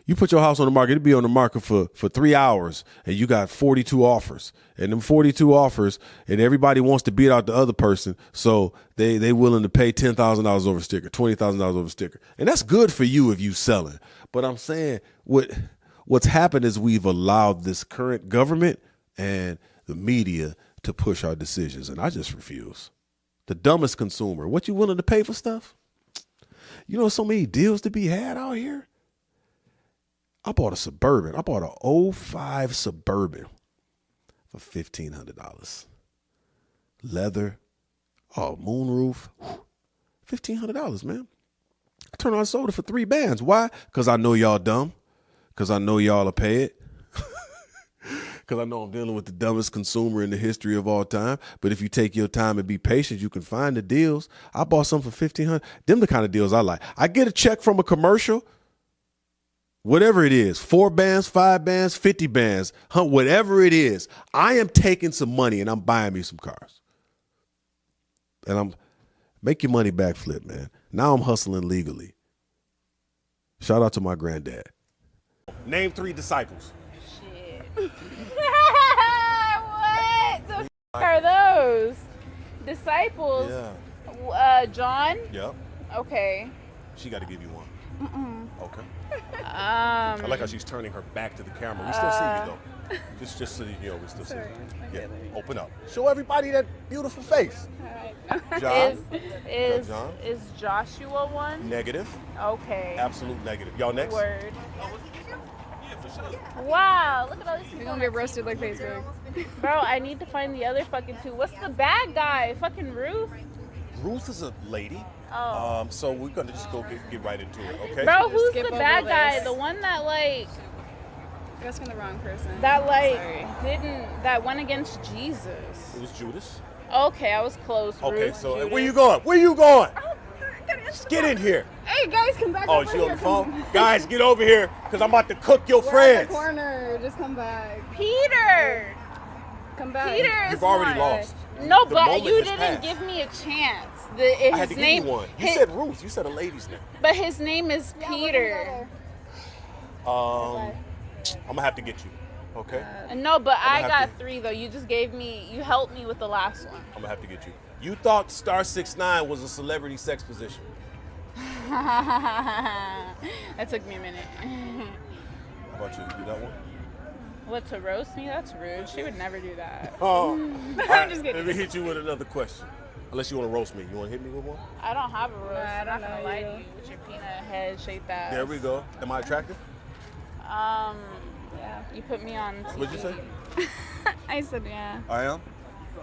you put your house on the market, it'd be on the market for 3 hours and you got 42 offers. And them 42 offers, and everybody wants to beat out the other person. So they willing to pay $10,000 over sticker, $20,000 over sticker. And that's good for you if you selling. But I'm saying what's happened is we've allowed this current government and the media to push our decisions. And I just refuse. The dumbest consumer. What you willing to pay for stuff? You know, so many deals to be had out here. I bought a Suburban. I bought an 05 Suburban for $1,500. Leather. Oh, moonroof. $1,500, man. I turned on and sold it for $3 Why? Because I know y'all dumb. Because I know y'all will pay it. Because I know I'm dealing with the dumbest consumer in the history of all time. But if you take your time and be patient, you can find the deals. I bought some for $1,500. Them the kind of deals I like. I get a check from a commercial. Whatever it is, 4 bands, 5 bands, 50 bands, whatever it is, I am taking some money and I'm buying me some cars. And I'm make your money back flip, man. Now I'm hustling legally. Shout out to my granddad. Name 3 disciples. Shit. What the f are those? Disciples? Yeah. John? Yep. Okay. She got to give you one. Okay. I like how she's turning her back to the camera. We still see you though. Just so you know, we still see you. Yeah. Open up. Show everybody that beautiful face. John. Is Joshua one? Negative. Okay. Absolute negative. Y'all next. Word. Wow, look at all these people. We're gonna get roasted like Facebook. Bro, I need to find the other fucking two. What's the bad guy? Fucking Ruth? Ruth is a lady. Oh. So we're gonna just go get right into it, okay? Bro, who's Skip the over bad guy? this. The one that like You're asking the wrong person. that like Sorry. that went against Jesus. It was Judas. Okay, I was close. Okay, Ruth, so Judas. where you going? Where you going? Just get in here. Hey guys, come back. Oh, over she here. on the phone? Guys, get over here, because I'm about to cook your We're at friends. the corner. Just come back. Peter. Come back. Peter is You've already one. lost. No, The but moment you has didn't passed. give me a chance. I His had to name, give you one. You his- said Ruth. You said a lady's name. but his name is Yeah, we're gonna go Peter. there. I'm gonna have to get you. Okay. No, but I have got to- 3 though. You just gave me. You helped me with the last one. I'm gonna have to get you. You thought Star 6'9" was a celebrity sex position. That took me a minute. How about you? You got one? What, to roast me? That's rude. She would never do that. Oh. I'm just Let kidding. me hit you with another question. Unless you want to roast me. You want to hit me with one? I don't have a roast. I I'm not don't gonna know lie you. to you with your peanut head shaped ass. There we go. Am I attractive? Yeah. You put me on TV. What'd you say? I said yeah. I am?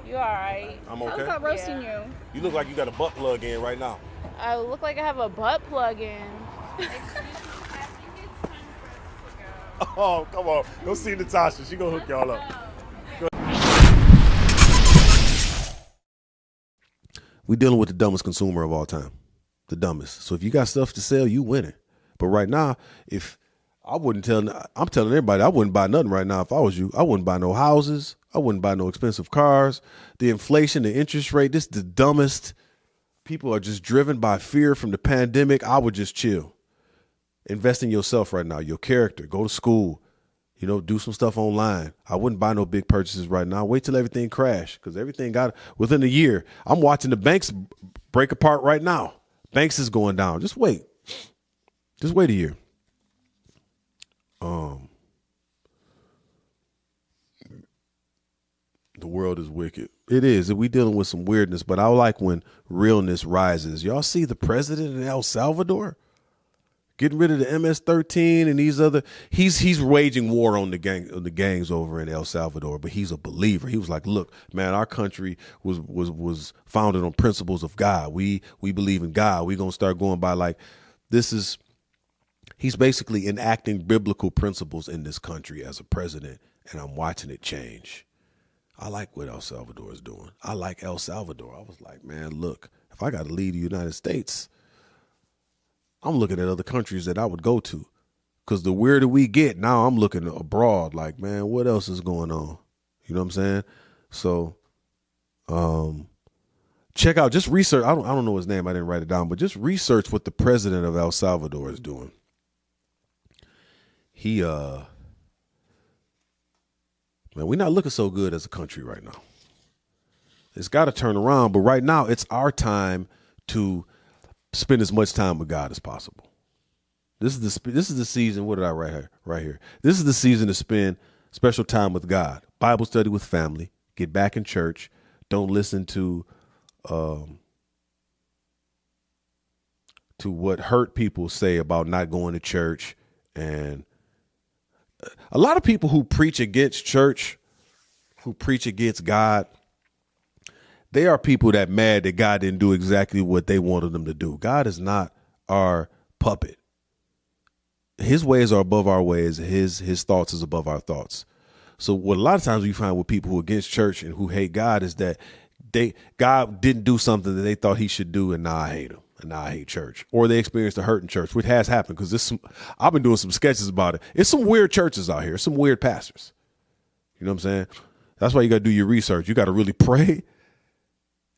You alright? I'm How's okay? that roasting Yeah. you? You look like you got a butt plug in right now. I look like I have a butt plug in. Oh, come on. Go see Natasha. She gonna hook y'all up. We dealing with the dumbest consumer of all time. The dumbest. So if you got stuff to sell, you winning. But right now, if I wouldn't tell, I'm telling everybody I wouldn't buy nothing right now if I was you. I wouldn't buy no houses. I wouldn't buy no expensive cars. The inflation, the interest rate, this is the dumbest. People are just driven by fear from the pandemic. I would just chill. Invest in yourself right now, your character. Go to school. You know, do some stuff online. I wouldn't buy no big purchases right now. Wait till everything crash, because everything got within a year. I'm watching the banks break apart right now. Banks is going down. Just wait. Just wait a year. The world is wicked. It is. We dealing with some weirdness, but I like when realness rises. Y'all see the president in El Salvador? Getting rid of the MS-13 and these other, he's waging war on the gangs over in El Salvador, but he's a believer. He was like, look, man, our country was founded on principles of God. We believe in God. We're gonna start going by like this is. He's basically enacting biblical principles in this country as a president, and I'm watching it change. I like what El Salvador is doing. I like El Salvador. I was like, man, look, if I got to leave the United States, I'm looking at other countries that I would go to, because the weirder we get, now I'm looking abroad like, man, what else is going on? You know what I'm saying? So check out, just research. I don't know his name. I didn't write it down, but just research what the president of El Salvador is doing. Man, we're not looking so good as a country right now. It's got to turn around, but right now it's our time to spend as much time with God as possible. This is the season. What did I write here? Right here. This is the season to spend special time with God. Bible study with family. Get back in church. Don't listen to what hurt people say about not going to church. And a lot of people who preach against church, who preach against God, they are people that mad that God didn't do exactly what they wanted them to do. God is not our puppet. His ways are above our ways. His thoughts is above our thoughts. So what a lot of times we find with people who are against church and who hate God is that God didn't do something that they thought he should do, and now I hate him, and now I hate church. Or they experienced a hurt in church, which has happened, because I've been doing some sketches about it. It's some weird churches out here, some weird pastors. You know what I'm saying? That's why you got to do your research. You got to really pray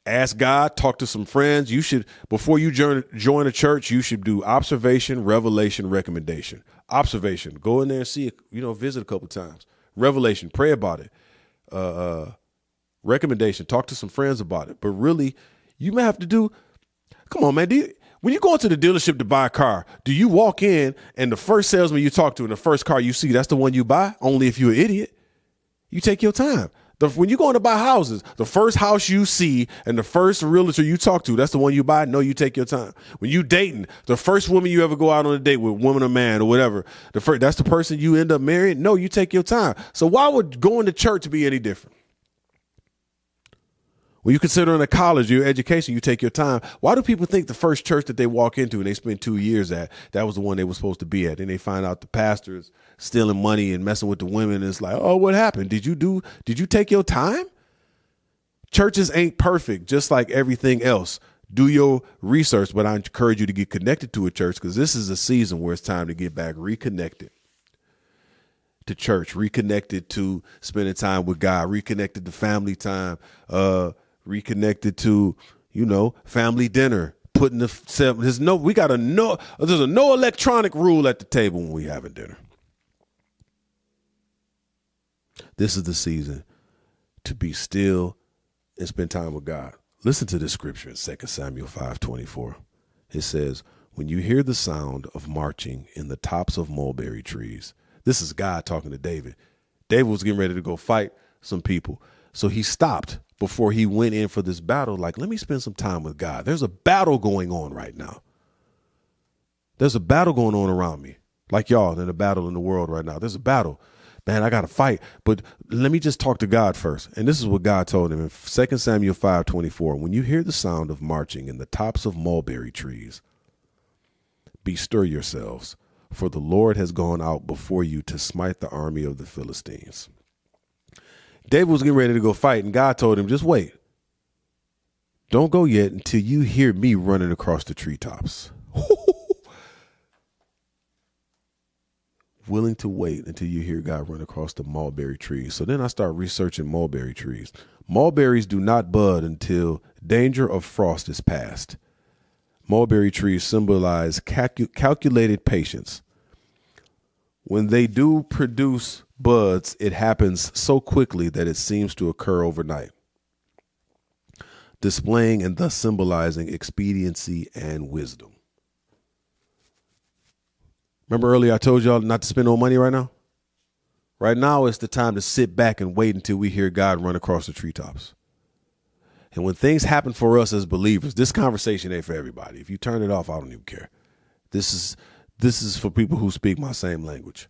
Ask God, talk to some friends. You should, before you join a church, you should do observation, revelation, recommendation. Observation, go in there and see it, visit a couple times. Revelation, pray about it. Recommendation, talk to some friends about it. But really, you may have to do, come on, man. When you go into the dealership to buy a car, do you walk in and the first salesman you talk to and the first car you see, that's the one you buy? Only if you're an idiot. You take your time. When you go in to buy houses, the first house you see and the first realtor you talk to, that's the one you buy. No, you take your time. When you dating, the first woman you ever go out on a date with, woman or man or whatever, that's the person you end up marrying. No, you take your time. So why would going to church be any different? When you consider in a college, your education, you take your time. Why do people think the first church that they walk into and they spend 2 years at, that was the one they were supposed to be at? And they find out the pastor's stealing money and messing with the women. And it's like, oh, what happened? Did you take your time? Churches ain't perfect, just like everything else. Do your research, but I encourage you to get connected to a church because this is a season where it's time to get back reconnected to church, reconnected to spending time with God, reconnected to family time, reconnected to, family dinner, there's a no electronic rule at the table when we having dinner. This is the season to be still and spend time with God. Listen to this scripture in 2 Samuel 5:24. It says, when you hear the sound of marching in the tops of mulberry trees, this is God talking to David. David was getting ready to go fight some people. So he stopped before he went in for this battle. Like, let me spend some time with God. There's a battle going on right now. There's a battle going on around me. Like y'all in a battle in the world right now. There's a battle. Man, I got to fight. But let me just talk to God first. And this is what God told him in 2 Samuel 5:24. When you hear the sound of marching in the tops of mulberry trees, bestir yourselves, for the Lord has gone out before you to smite the army of the Philistines. David was getting ready to go fight, and God told him, just wait. Don't go yet until you hear me running across the treetops. Willing to wait until you hear God run across the mulberry trees. So then I start researching mulberry trees. Mulberries do not bud until danger of frost is past. Mulberry trees symbolize calculated patience. When they do produce buds, it happens so quickly that it seems to occur overnight, displaying and thus symbolizing expediency and wisdom. Remember earlier I told y'all not to spend no money right now? Right now it's the time to sit back and wait until we hear God run across the treetops. And when things happen for us as believers, this conversation ain't for everybody. If you turn it off, I don't even care. This is for people who speak my same language.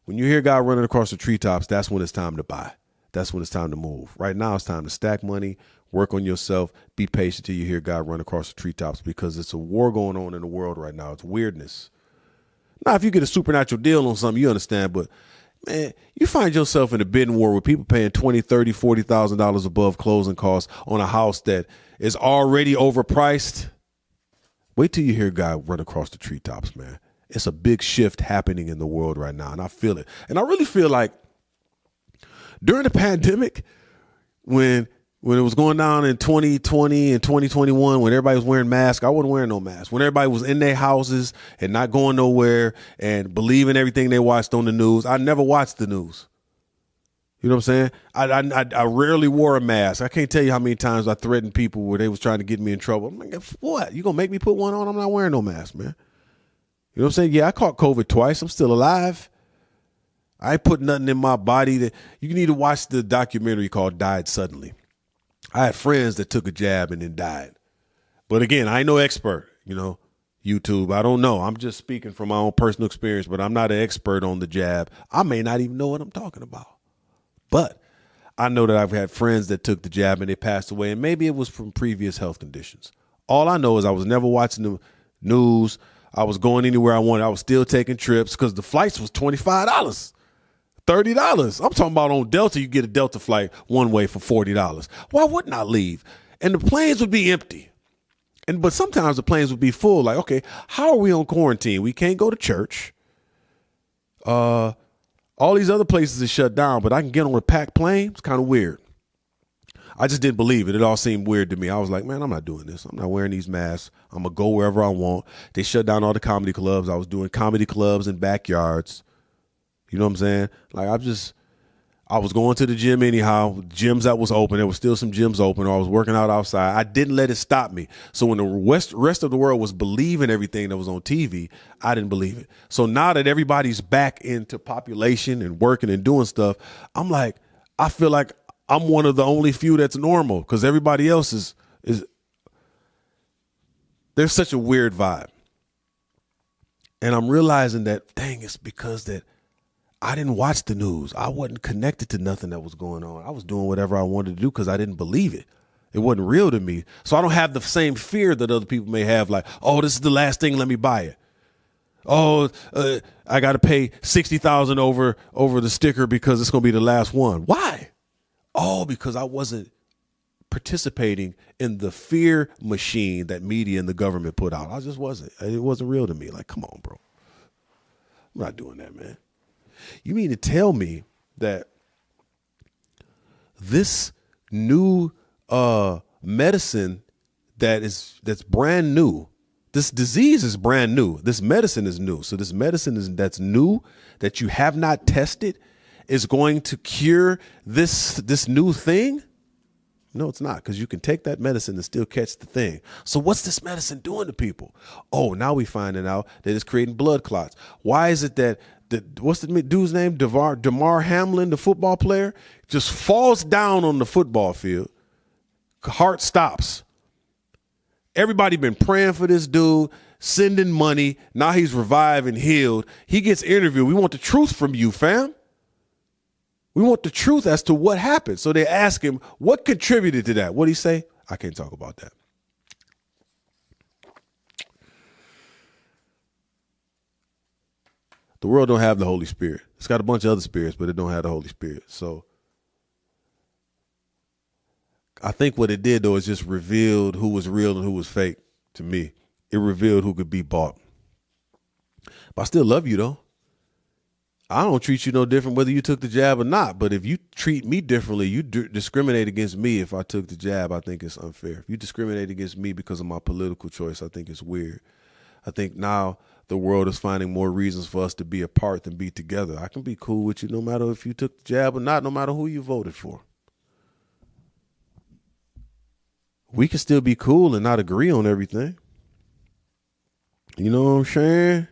When you hear God running across the treetops, that's when it's time to buy. That's when it's time to move. Right now it's time to stack money, work on yourself, be patient till you hear God run across the treetops, because it's a war going on in the world right now. It's weirdness. Now, if you get a supernatural deal on something, you understand, but man, you find yourself in a bidding war with people paying $20,000, $30,000, $40,000 above closing costs on a house that is already overpriced. Wait till you hear God run across the treetops, man. It's a big shift happening in the world right now, and I feel it. And I really feel like during the pandemic, when it was going down in 2020 and 2021, when everybody was wearing masks, I wasn't wearing no mask. When everybody was in their houses and not going nowhere and believing everything they watched on the news, I never watched the news. You know what I'm saying? I rarely wore a mask. I can't tell you how many times I threatened people where they was trying to get me in trouble. I'm like, what? You gonna make me put one on? I'm not wearing no mask, man. You know what I'm saying? Yeah, I caught COVID twice. I'm still alive. I ain't put nothing in my body that you need to watch the documentary called Died Suddenly. I had friends that took a jab and then died. But again, I ain't no expert, YouTube. I don't know. I'm just speaking from my own personal experience, but I'm not an expert on the jab. I may not even know what I'm talking about. But I know that I've had friends that took the jab and they passed away, and maybe it was from previous health conditions. All I know is I was never watching the news. I was going anywhere I wanted. I was still taking trips because the flights was $25. $30. I'm talking about on Delta, you get a Delta flight one way for $40. Why wouldn't I leave? And the planes would be empty. But sometimes the planes would be full. Like, okay, how are we on quarantine? We can't go to church. All these other places are shut down, but I can get on a packed plane. It's kind of weird. I just didn't believe it. It all seemed weird to me. I was like, man, I'm not doing this. I'm not wearing these masks. I'm going to go wherever I want. They shut down all the comedy clubs. I was doing comedy clubs in backyards. You know what I'm saying? Like, I was going to the gym anyhow, gyms that was open. There was still some gyms open, or I was working out outside. I didn't let it stop me. So when the rest of the world was believing everything that was on TV, I didn't believe it. So now that everybody's back into population and working and doing stuff, I'm like, I feel like I'm one of the only few that's normal, because everybody else is there's such a weird vibe. And I'm realizing that, dang, it's because that I didn't watch the news. I wasn't connected to nothing that was going on. I was doing whatever I wanted to do because I didn't believe it. It wasn't real to me. So I don't have the same fear that other people may have, like, oh, this is the last thing, let me buy it. Oh, I got to pay $60,000 over the sticker because it's going to be the last one. Why? Oh, because I wasn't participating in the fear machine that media and the government put out. I just wasn't. It wasn't real to me. Like, come on, bro. I'm not doing that, man. You mean to tell me that this new medicine that's brand new, this disease is brand new, this medicine is new. So this medicine that's new, that you have not tested, is going to cure this new thing? No, it's not, because you can take that medicine and still catch the thing. So what's this medicine doing to people? Oh, now we finding out that it's creating blood clots. Why is it that what's the dude's name? Damar Hamlin, the football player, just falls down on the football field. Heart stops. Everybody been praying for this dude, sending money. Now he's revived and healed. He gets interviewed. We want the truth from you, fam. We want the truth as to what happened. So they ask him, what contributed to that? What'd he say? I can't talk about that. The world don't have the Holy Spirit. It's got a bunch of other spirits, but it don't have the Holy Spirit. So I think what it did, though, is just revealed who was real and who was fake to me. It revealed who could be bought. But I still love you, though. I don't treat you no different whether you took the jab or not. But if you treat me differently, you discriminate against me if I took the jab, I think it's unfair. If you discriminate against me because of my political choice, I think it's weird. I think now the world is finding more reasons for us to be apart than be together. I can be cool with you no matter if you took the jab or not, no matter who you voted for. We can still be cool and not agree on everything. You know what I'm saying?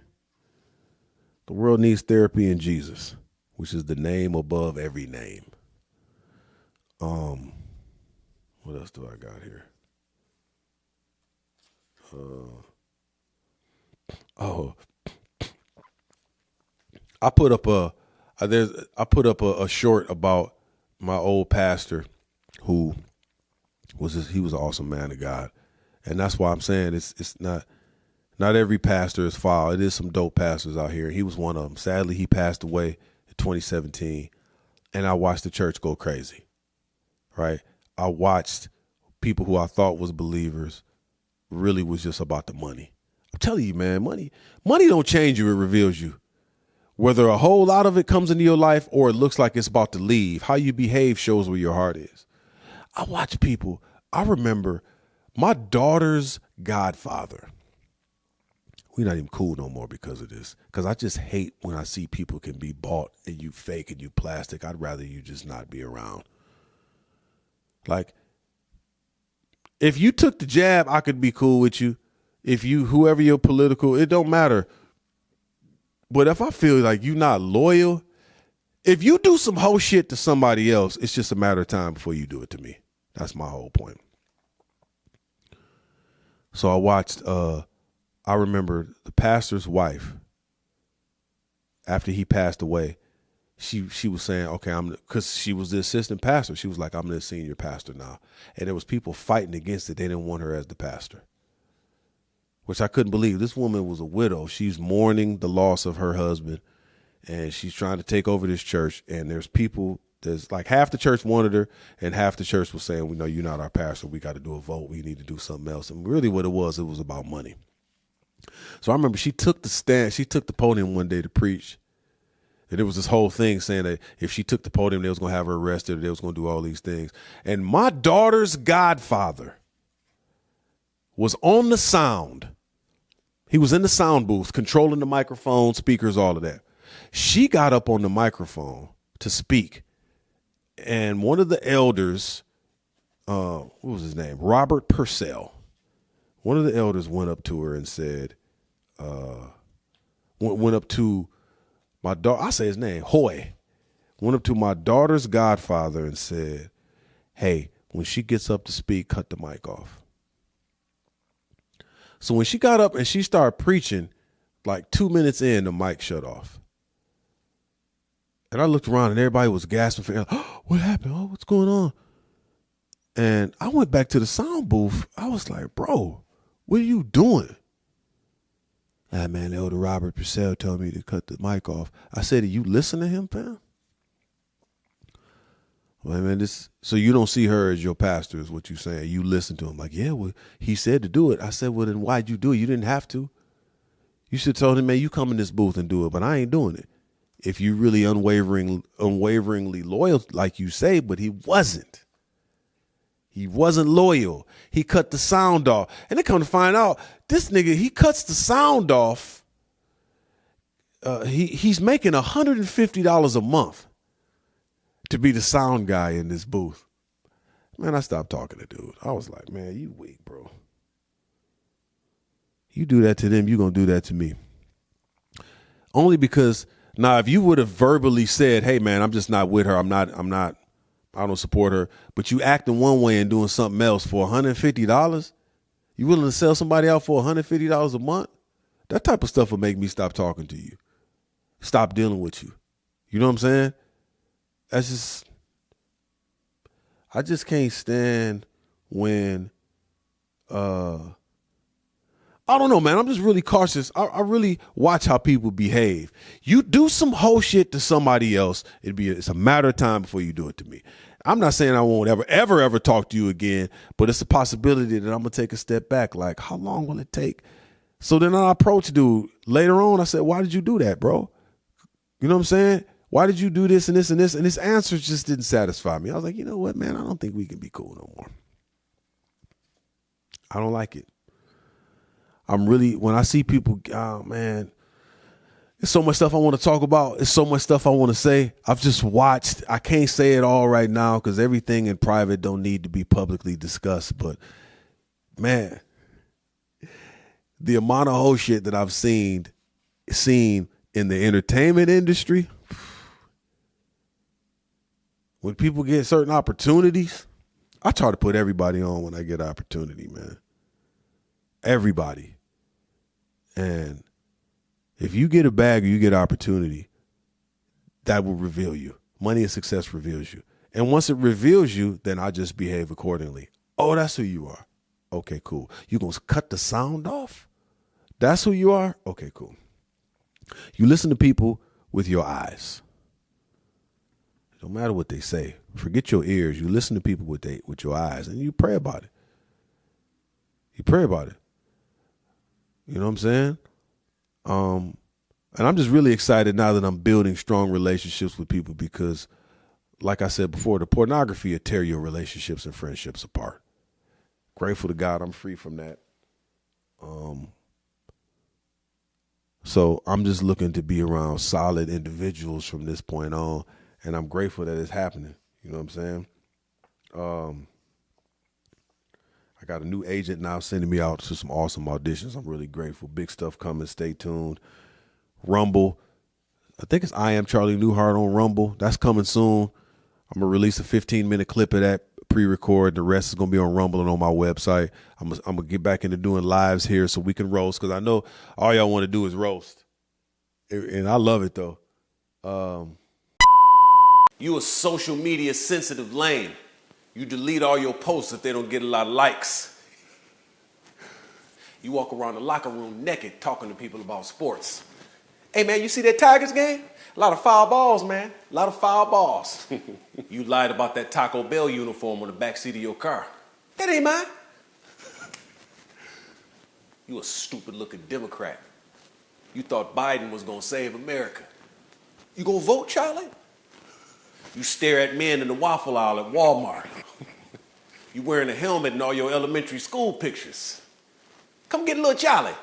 The world needs therapy in Jesus, which is the name above every name. What else do I got here? I put up a short about my old pastor who he was an awesome man of God. And that's why I'm saying it's not every pastor is foul. It is some dope pastors out here. He was one of them. Sadly, he passed away in 2017, and I watched the church go crazy, right? I watched people who I thought was believers really was just about the money. I'm telling you, man, money don't change you. It reveals you. Whether a whole lot of it comes into your life or it looks like it's about to leave, how you behave shows where your heart is. I watch people. I remember my daughter's godfather. We're not even cool no more because of this. Because I just hate when I see people can be bought and you fake and you plastic. I'd rather you just not be around. Like, if you took the jab, I could be cool with you. If you, whoever you're political, it don't matter. But if I feel like you're not loyal, if you do some whole shit to somebody else, it's just a matter of time before you do it to me. That's my whole point. So I watched, I remember the pastor's wife, after he passed away, she was saying, okay, because she was the assistant pastor. She was like, I'm the senior pastor now. And there was people fighting against it. They didn't want her as the pastor, which I couldn't believe. This woman was a widow. She's mourning the loss of her husband, and she's trying to take over this church. And there's like half the church wanted her, and half the church was saying, we know you're not our pastor. We got to do a vote. We need to do something else. And really what it was about money. So I remember she took the podium one day to preach. And there was this whole thing saying that if she took the podium, they was going to have her arrested, or they was going to do all these things. And my daughter's godfather was on the sound. He was in the sound booth, controlling the microphone, speakers, all of that. She got up on the microphone to speak. And one of the elders, what was his name? Robert Purcell. One of the elders went up to her and said, went up to my daughter, I say his name, Hoy, went up to my daughter's godfather and said, hey, when she gets up to speak, cut the mic off. So when she got up and she started preaching, like 2 minutes in, the mic shut off. And I looked around and everybody was gasping for air. Oh, what happened? Oh, what's going on? And I went back to the sound booth. I was like, bro, what are you doing? Ah, man, Elder Robert Purcell told me to cut the mic off. I said, you listen to him, fam? Like, man, so you don't see her as your pastor is what you're saying. You listen to him. Like, yeah, well, he said to do it. I said, well, then why'd you do it? You didn't have to. You should have told him, man, you come in this booth and do it, but I ain't doing it. If you really unwaveringly loyal, like you say, but he wasn't. He wasn't loyal. He cut the sound off. And they come to find out, this nigga, he cuts the sound off. He's making $150 a month to be the sound guy in this booth. Man, I stopped talking to dude. I was like, man, you weak, bro. You do that to them, you gonna do that to me. Only because, now, if you would have verbally said, hey, man, I'm just not with her. I don't support her. But you acting one way and doing something else for $150? You willing to sell somebody out for $150 a month? That type of stuff will make me stop talking to you. Stop dealing with you. You know what I'm saying? I just can't stand when, I don't know, man. I'm just really cautious. I really watch how people behave. You do some whole shit to somebody else, it's a matter of time before you do it to me. I'm not saying I won't ever talk to you again, but it's a possibility that I'm going to take a step back. Like, how long will it take? So then I approach dude later on. I said, why did you do that, bro? You know what I'm saying? Why did you do this and this and this? And his answers just didn't satisfy me. I was like, you know what, man? I don't think we can be cool no more. I don't like it. When I see people, oh man, there's so much stuff I want to talk about. There's so much stuff I want to say. I've just watched. I can't say it all right now because everything in private don't need to be publicly discussed. But man, the amount of whole shit that I've seen in the entertainment industry, when people get certain opportunities, I try to put everybody on when I get opportunity, man. Everybody. And if you get a bag or you get opportunity, that will reveal you. Money and success reveals you. And once it reveals you, then I just behave accordingly. Oh, that's who you are. Okay, cool. You gonna cut the sound off? That's who you are? Okay, cool. You listen to people with your eyes. It don't matter what they say. Forget your ears. You listen to people with your eyes and you pray about it. You pray about it. You know what I'm saying? And I'm just really excited now that I'm building strong relationships with people because, like I said before, the pornography will tear your relationships and friendships apart. Grateful to God I'm free from that. So I'm just looking to be around solid individuals from this point on, and I'm grateful that it's happening. You know what I'm saying? I got a new agent now sending me out to some awesome auditions. I'm really grateful. Big stuff coming. Stay tuned. Rumble. I think it's iamcharlienewhart on Rumble. That's coming soon. I'm going to release a 15-minute clip of that pre-record. The rest is going to be on Rumble and on my website. I'm going to get back into doing lives here so we can roast because I know all y'all want to do is roast. And I love it, though. You a social media sensitive lame. You delete all your posts if they don't get a lot of likes. You walk around the locker room naked talking to people about sports. Hey, man, you see that Tigers game? A lot of foul balls, man. A lot of foul balls. You lied about that Taco Bell uniform on the backseat of your car. That ain't mine. You a stupid-looking Democrat. You thought Biden was going to save America. You gonna vote, Charlie? You stare at men in the waffle aisle at Walmart. You wearing a helmet in all your elementary school pictures. Come get little Charlie.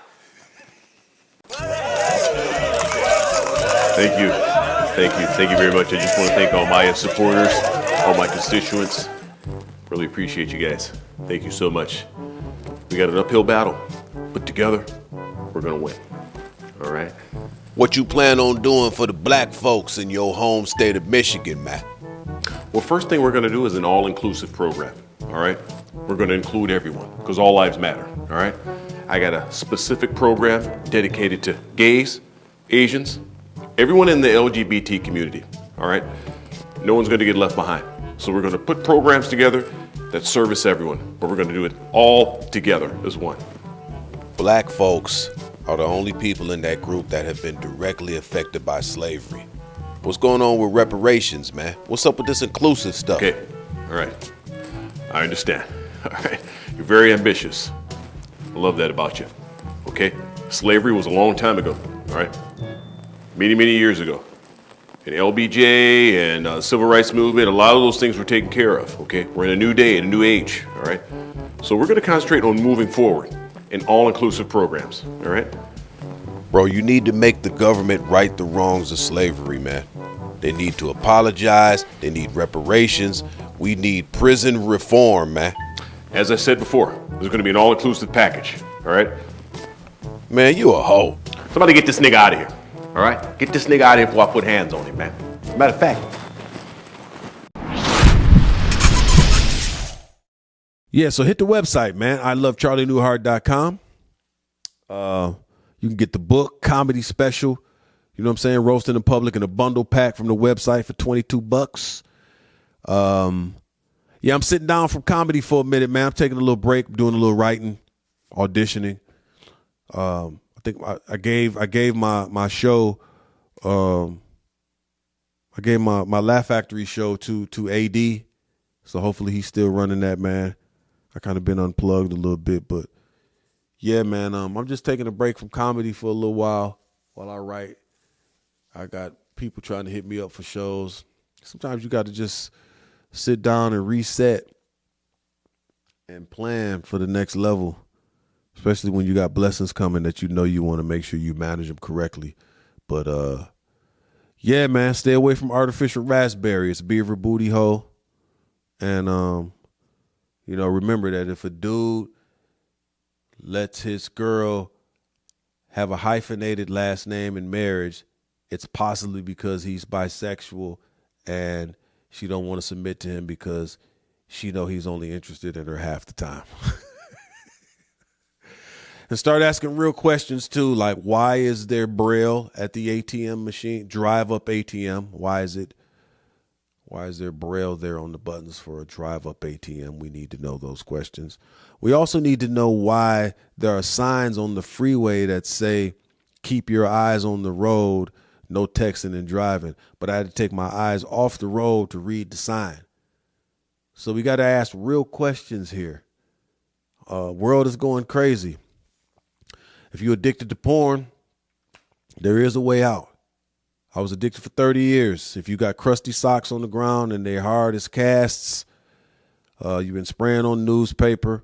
Thank you. Thank you very much. I just want to thank all my supporters, all my constituents. Really appreciate you guys. Thank you so much. We got an uphill battle, but together, we're gonna win. All right? What you plan on doing for the black folks in your home state of Michigan, man? Well, first thing we're gonna do is an all-inclusive program. All right? We're gonna include everyone, because all lives matter. All right? I got a specific program dedicated to gays, Asians, everyone in the LGBT community. All right? No one's gonna get left behind. So we're gonna put programs together that service everyone, but we're gonna do it all together as one. Black folks are the only people in that group that have been directly affected by slavery. What's going on with reparations, man? What's up with this inclusive stuff? Okay, all right. I understand. All right, you're very ambitious. I love that about you. Okay, slavery was a long time ago. All right, many years ago. And LBJ and the civil rights movement, a lot of those things were taken care of. Okay, we're in a new day, in a new age. All right, so we're going to concentrate on moving forward in all-inclusive programs. All right. Bro, you need to make the government right the wrongs of slavery, man. They need to apologize. They need reparations. We need prison reform, man. As I said before, there's going to be an all-inclusive package. All right. Man, you a hoe. Somebody get this nigga out of here. All right? Get this nigga out of here before I put hands on him, man. Matter of fact. Yeah, so hit the website, man. iamcharlienewhart.com. You can get the book, comedy special. You know what I'm saying? Roasting in Public in a bundle pack from the website for $22. Yeah, I'm sitting down from comedy for a minute, man. I'm taking a little break, doing a little writing, auditioning. I think I gave my show, I gave my Laugh Factory show to AD. So hopefully he's still running that, man. I kind of been unplugged a little bit, but yeah, man, I'm just taking a break from comedy for a little while I write. I got people trying to hit me up for shows. Sometimes you got to just sit down and reset and plan for the next level, especially when you got blessings coming that you know you want to make sure you manage them correctly. But yeah, man, stay away from artificial raspberry. It's beaver booty hole. And you know, remember that if a dude lets his girl have a hyphenated last name in marriage, it's possibly because he's bisexual and she don't want to submit to him because she know he's only interested in her half the time. And start asking real questions too, like why is there Braille at the ATM machine? Drive up ATM. Why is there Braille there on the buttons for a drive up ATM? We need to know those questions. We also need to know why there are signs on the freeway that say, keep your eyes on the road, no texting and driving. But I had to take my eyes off the road to read the sign. So we got to ask real questions here. World is going crazy. If you're addicted to porn, there is a way out. I was addicted for 30 years. If you got crusty socks on the ground and they're hard as casts, you've been spraying on newspaper,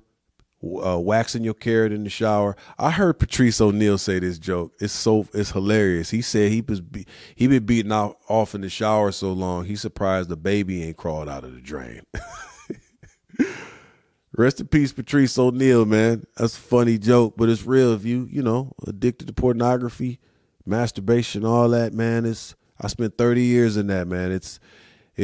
waxing your carrot in the shower. I heard Patrice O'Neal say this joke. It's hilarious. He said he been beating off in the shower so long, he's surprised the baby ain't crawled out of the drain. Rest in peace, Patrice O'Neal, man. That's a funny joke, but it's real. If you addicted to pornography, masturbation, all that, man, I spent 30 years in that, man. It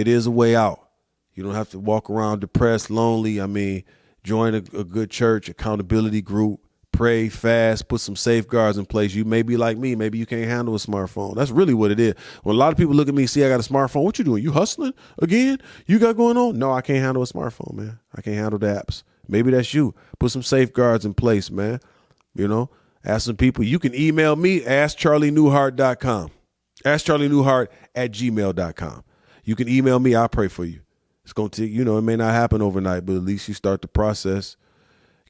is a way out. You don't have to walk around depressed, lonely. I mean, join a good church, accountability group, pray, fast, put some safeguards in place. You may be like me. Maybe you can't handle a smartphone. That's really what it is. When a lot of people look at me, see I got a smartphone, what you doing? You hustling again? You got going on? No, I can't handle a smartphone, man. I can't handle the apps. Maybe that's you. Put some safeguards in place, man. Ask some people. You can email me, askcharlienewhart.com. askcharlienewhart@gmail.com. You can email me. I'll pray for you. It's going to take, it may not happen overnight, but at least you start the process.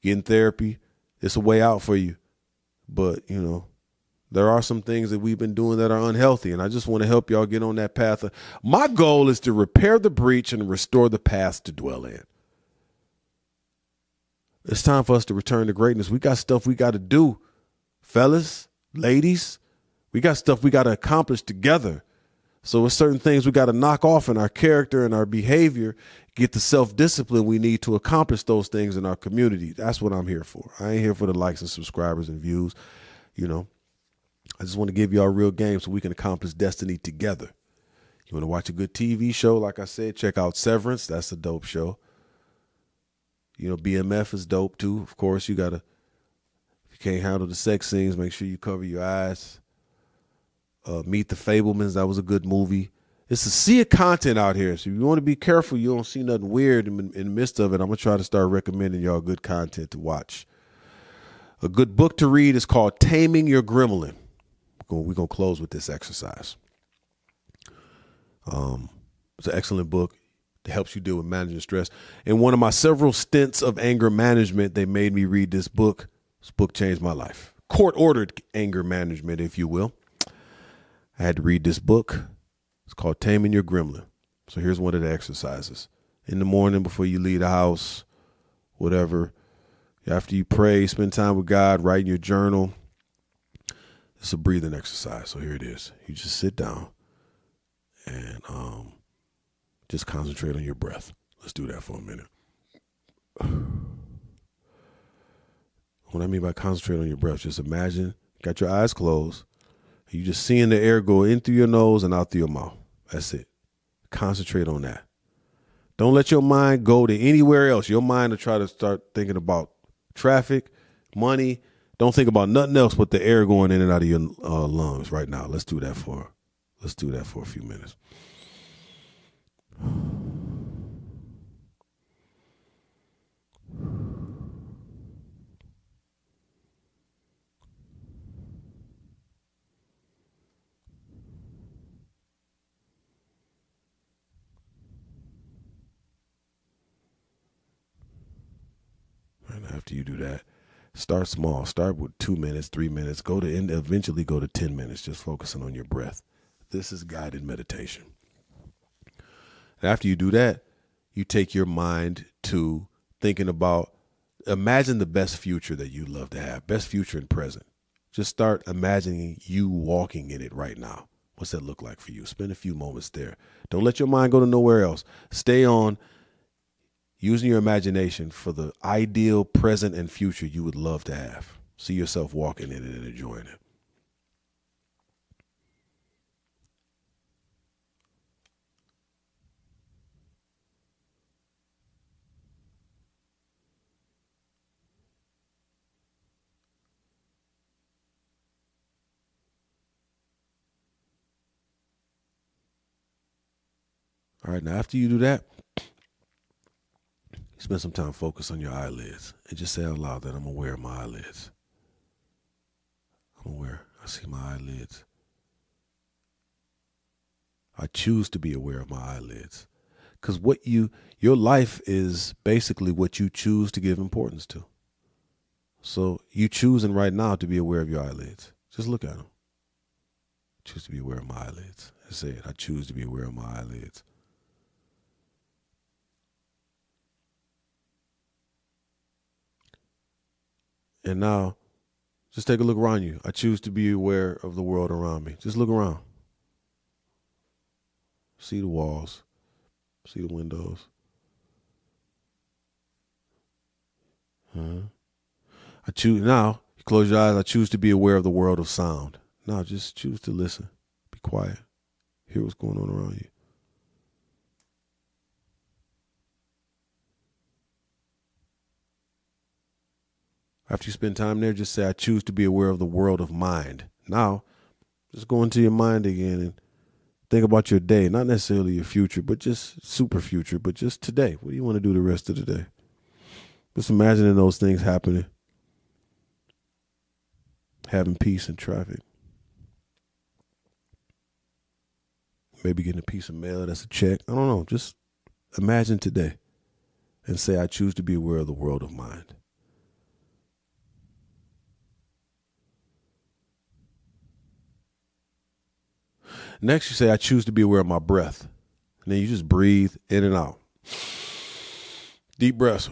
Getting therapy. It's a way out for you. But, There are some things that we've been doing that are unhealthy, and I just want to help y'all get on that path. My goal is to repair the breach and restore the path to dwell in. It's time for us to return to greatness. We got stuff we got to do, fellas, ladies. We got stuff we got to accomplish together. So it's certain things we got to knock off in our character and our behavior, get the self-discipline we need to accomplish those things in our community. That's what I'm here for. I ain't here for the likes and subscribers and views. You know, I just want to give y'all real game so we can accomplish destiny together. You want to watch a good TV show? Like I said, check out Severance. That's a dope show. You know, BMF is dope too. Of course, if you can't handle the sex scenes, make sure you cover your eyes. Meet the Fablemans. That was a good movie. It's a sea of content out here. So if you want to be careful, you don't see nothing weird in the midst of it. I'm going to try to start recommending y'all good content to watch. A good book to read is called Taming Your Gremlin. We're going to close with this exercise. It's an excellent book that helps you deal with managing stress. In one of my several stints of anger management, they made me read this book. This book changed my life. Court-ordered anger management, if you will. I had to read this book. It's called Taming Your Gremlin. So here's one of the exercises. In the morning before you leave the house, whatever, after you pray, spend time with God, write in your journal. It's a breathing exercise. So here it is. You just sit down and just concentrate on your breath. Let's do that for a minute. What I mean by concentrate on your breath, just imagine you got your eyes closed. You just seeing the air go in through your nose and out through your mouth. That's it. Concentrate on that. Don't let your mind go to anywhere else. Your mind will try to start thinking about traffic, money. Don't think about nothing else but the air going in and out of your lungs right now. Let's do that for a few minutes. And after you do that, start small. Start with 2 minutes, 3 minutes. Eventually go to 10 minutes, just focusing on your breath. This is guided meditation. And after you do that, you take your mind to thinking about, imagine the best future that you'd love to have, best future and present. Just start imagining you walking in it right now. What's that look like for you? Spend a few moments there. Don't let your mind go to nowhere else. Stay on using your imagination for the ideal present and future you would love to have. See yourself walking in it and enjoying it. All right, now after you do that, spend some time focused on your eyelids and just say out loud that I'm aware of my eyelids. I'm aware. I see my eyelids. I choose to be aware of my eyelids. Because your life is basically what you choose to give importance to. So you choosing right now to be aware of your eyelids. Just look at them. Choose to be aware of my eyelids. I say it. I choose to be aware of my eyelids. And now, just take a look around you. I choose to be aware of the world around me. Just look around. See the walls. See the windows. I choose now. You close your eyes. I choose to be aware of the world of sound. Now, just choose to listen. Be quiet. Hear what's going on around you. After you spend time there, just say, I choose to be aware of the world of mind. Now, just go into your mind again and think about your day. Not necessarily your future, but just super future, but just today. What do you want to do the rest of the day? Just imagining those things happening. Having peace in traffic. Maybe getting a piece of mail that's a check. I don't know. Just imagine today and say, I choose to be aware of the world of mind. Next, you say, I choose to be aware of my breath. And then you just breathe in and out. Deep breaths.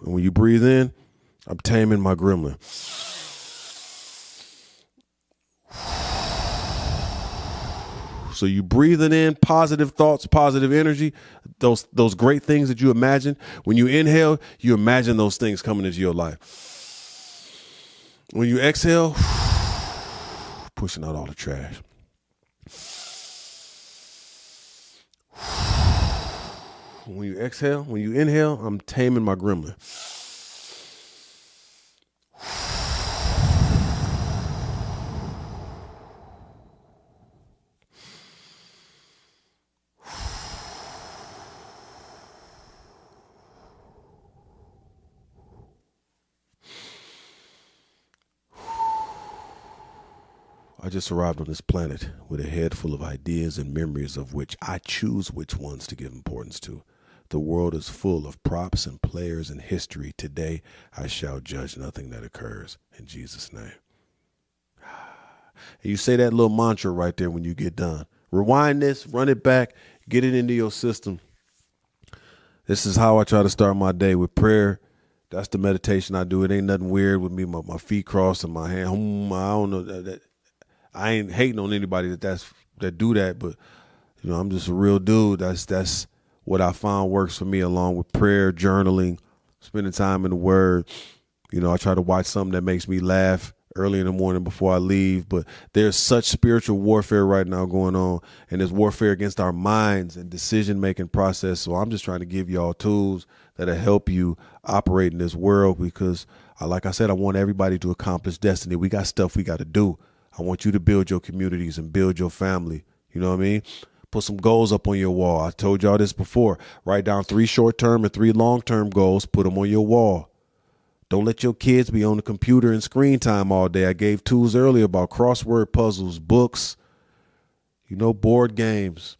And when you breathe in, I'm taming my gremlin. So you breathing in positive thoughts, positive energy, those great things that you imagine. When you inhale, you imagine those things coming into your life. When you exhale, pushing out all the trash. When you exhale, when you inhale, I'm taming my gremlin. I just arrived on this planet with a head full of ideas and memories of which I choose which ones to give importance to. The world is full of props and players in history. Today, I shall judge nothing that occurs. In Jesus' name. And you say that little mantra right there when you get done. Rewind this, run it back, get it into your system. This is how I try to start my day, with prayer. That's the meditation I do. It ain't nothing weird with me. My feet crossed and my hand. I don't know that. I ain't hating on anybody that do that, but I'm just a real dude. That's what I found works for me, along with prayer, journaling, spending time in the Word. I try to watch something that makes me laugh early in the morning before I leave. But there's such spiritual warfare right now going on, and there's warfare against our minds and decision-making process. So I'm just trying to give y'all tools that'll help you operate in this world, because, like I said, I want everybody to accomplish destiny. We got stuff we got to do. I want you to build your communities and build your family. You know what I mean? Put some goals up on your wall. I told y'all this before. Write down 3 short-term and 3 long-term goals. Put them on your wall. Don't let your kids be on the computer and screen time all day. I gave tools earlier about crossword puzzles, books, board games.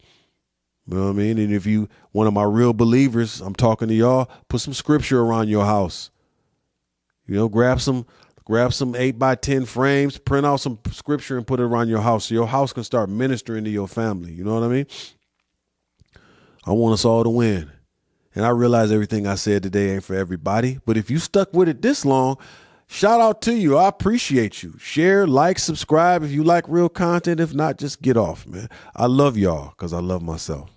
You know what I mean? And if you one of my real believers, I'm talking to y'all, put some scripture around your house. Grab some 8x10 frames, print out some scripture and put it around your house so your house can start ministering to your family. You know what I mean? I want us all to win. And I realize everything I said today ain't for everybody, but if you stuck with it this long, shout out to you. I appreciate you. Share, like, subscribe if you like real content. If not, just get off, man. I love y'all because I love myself.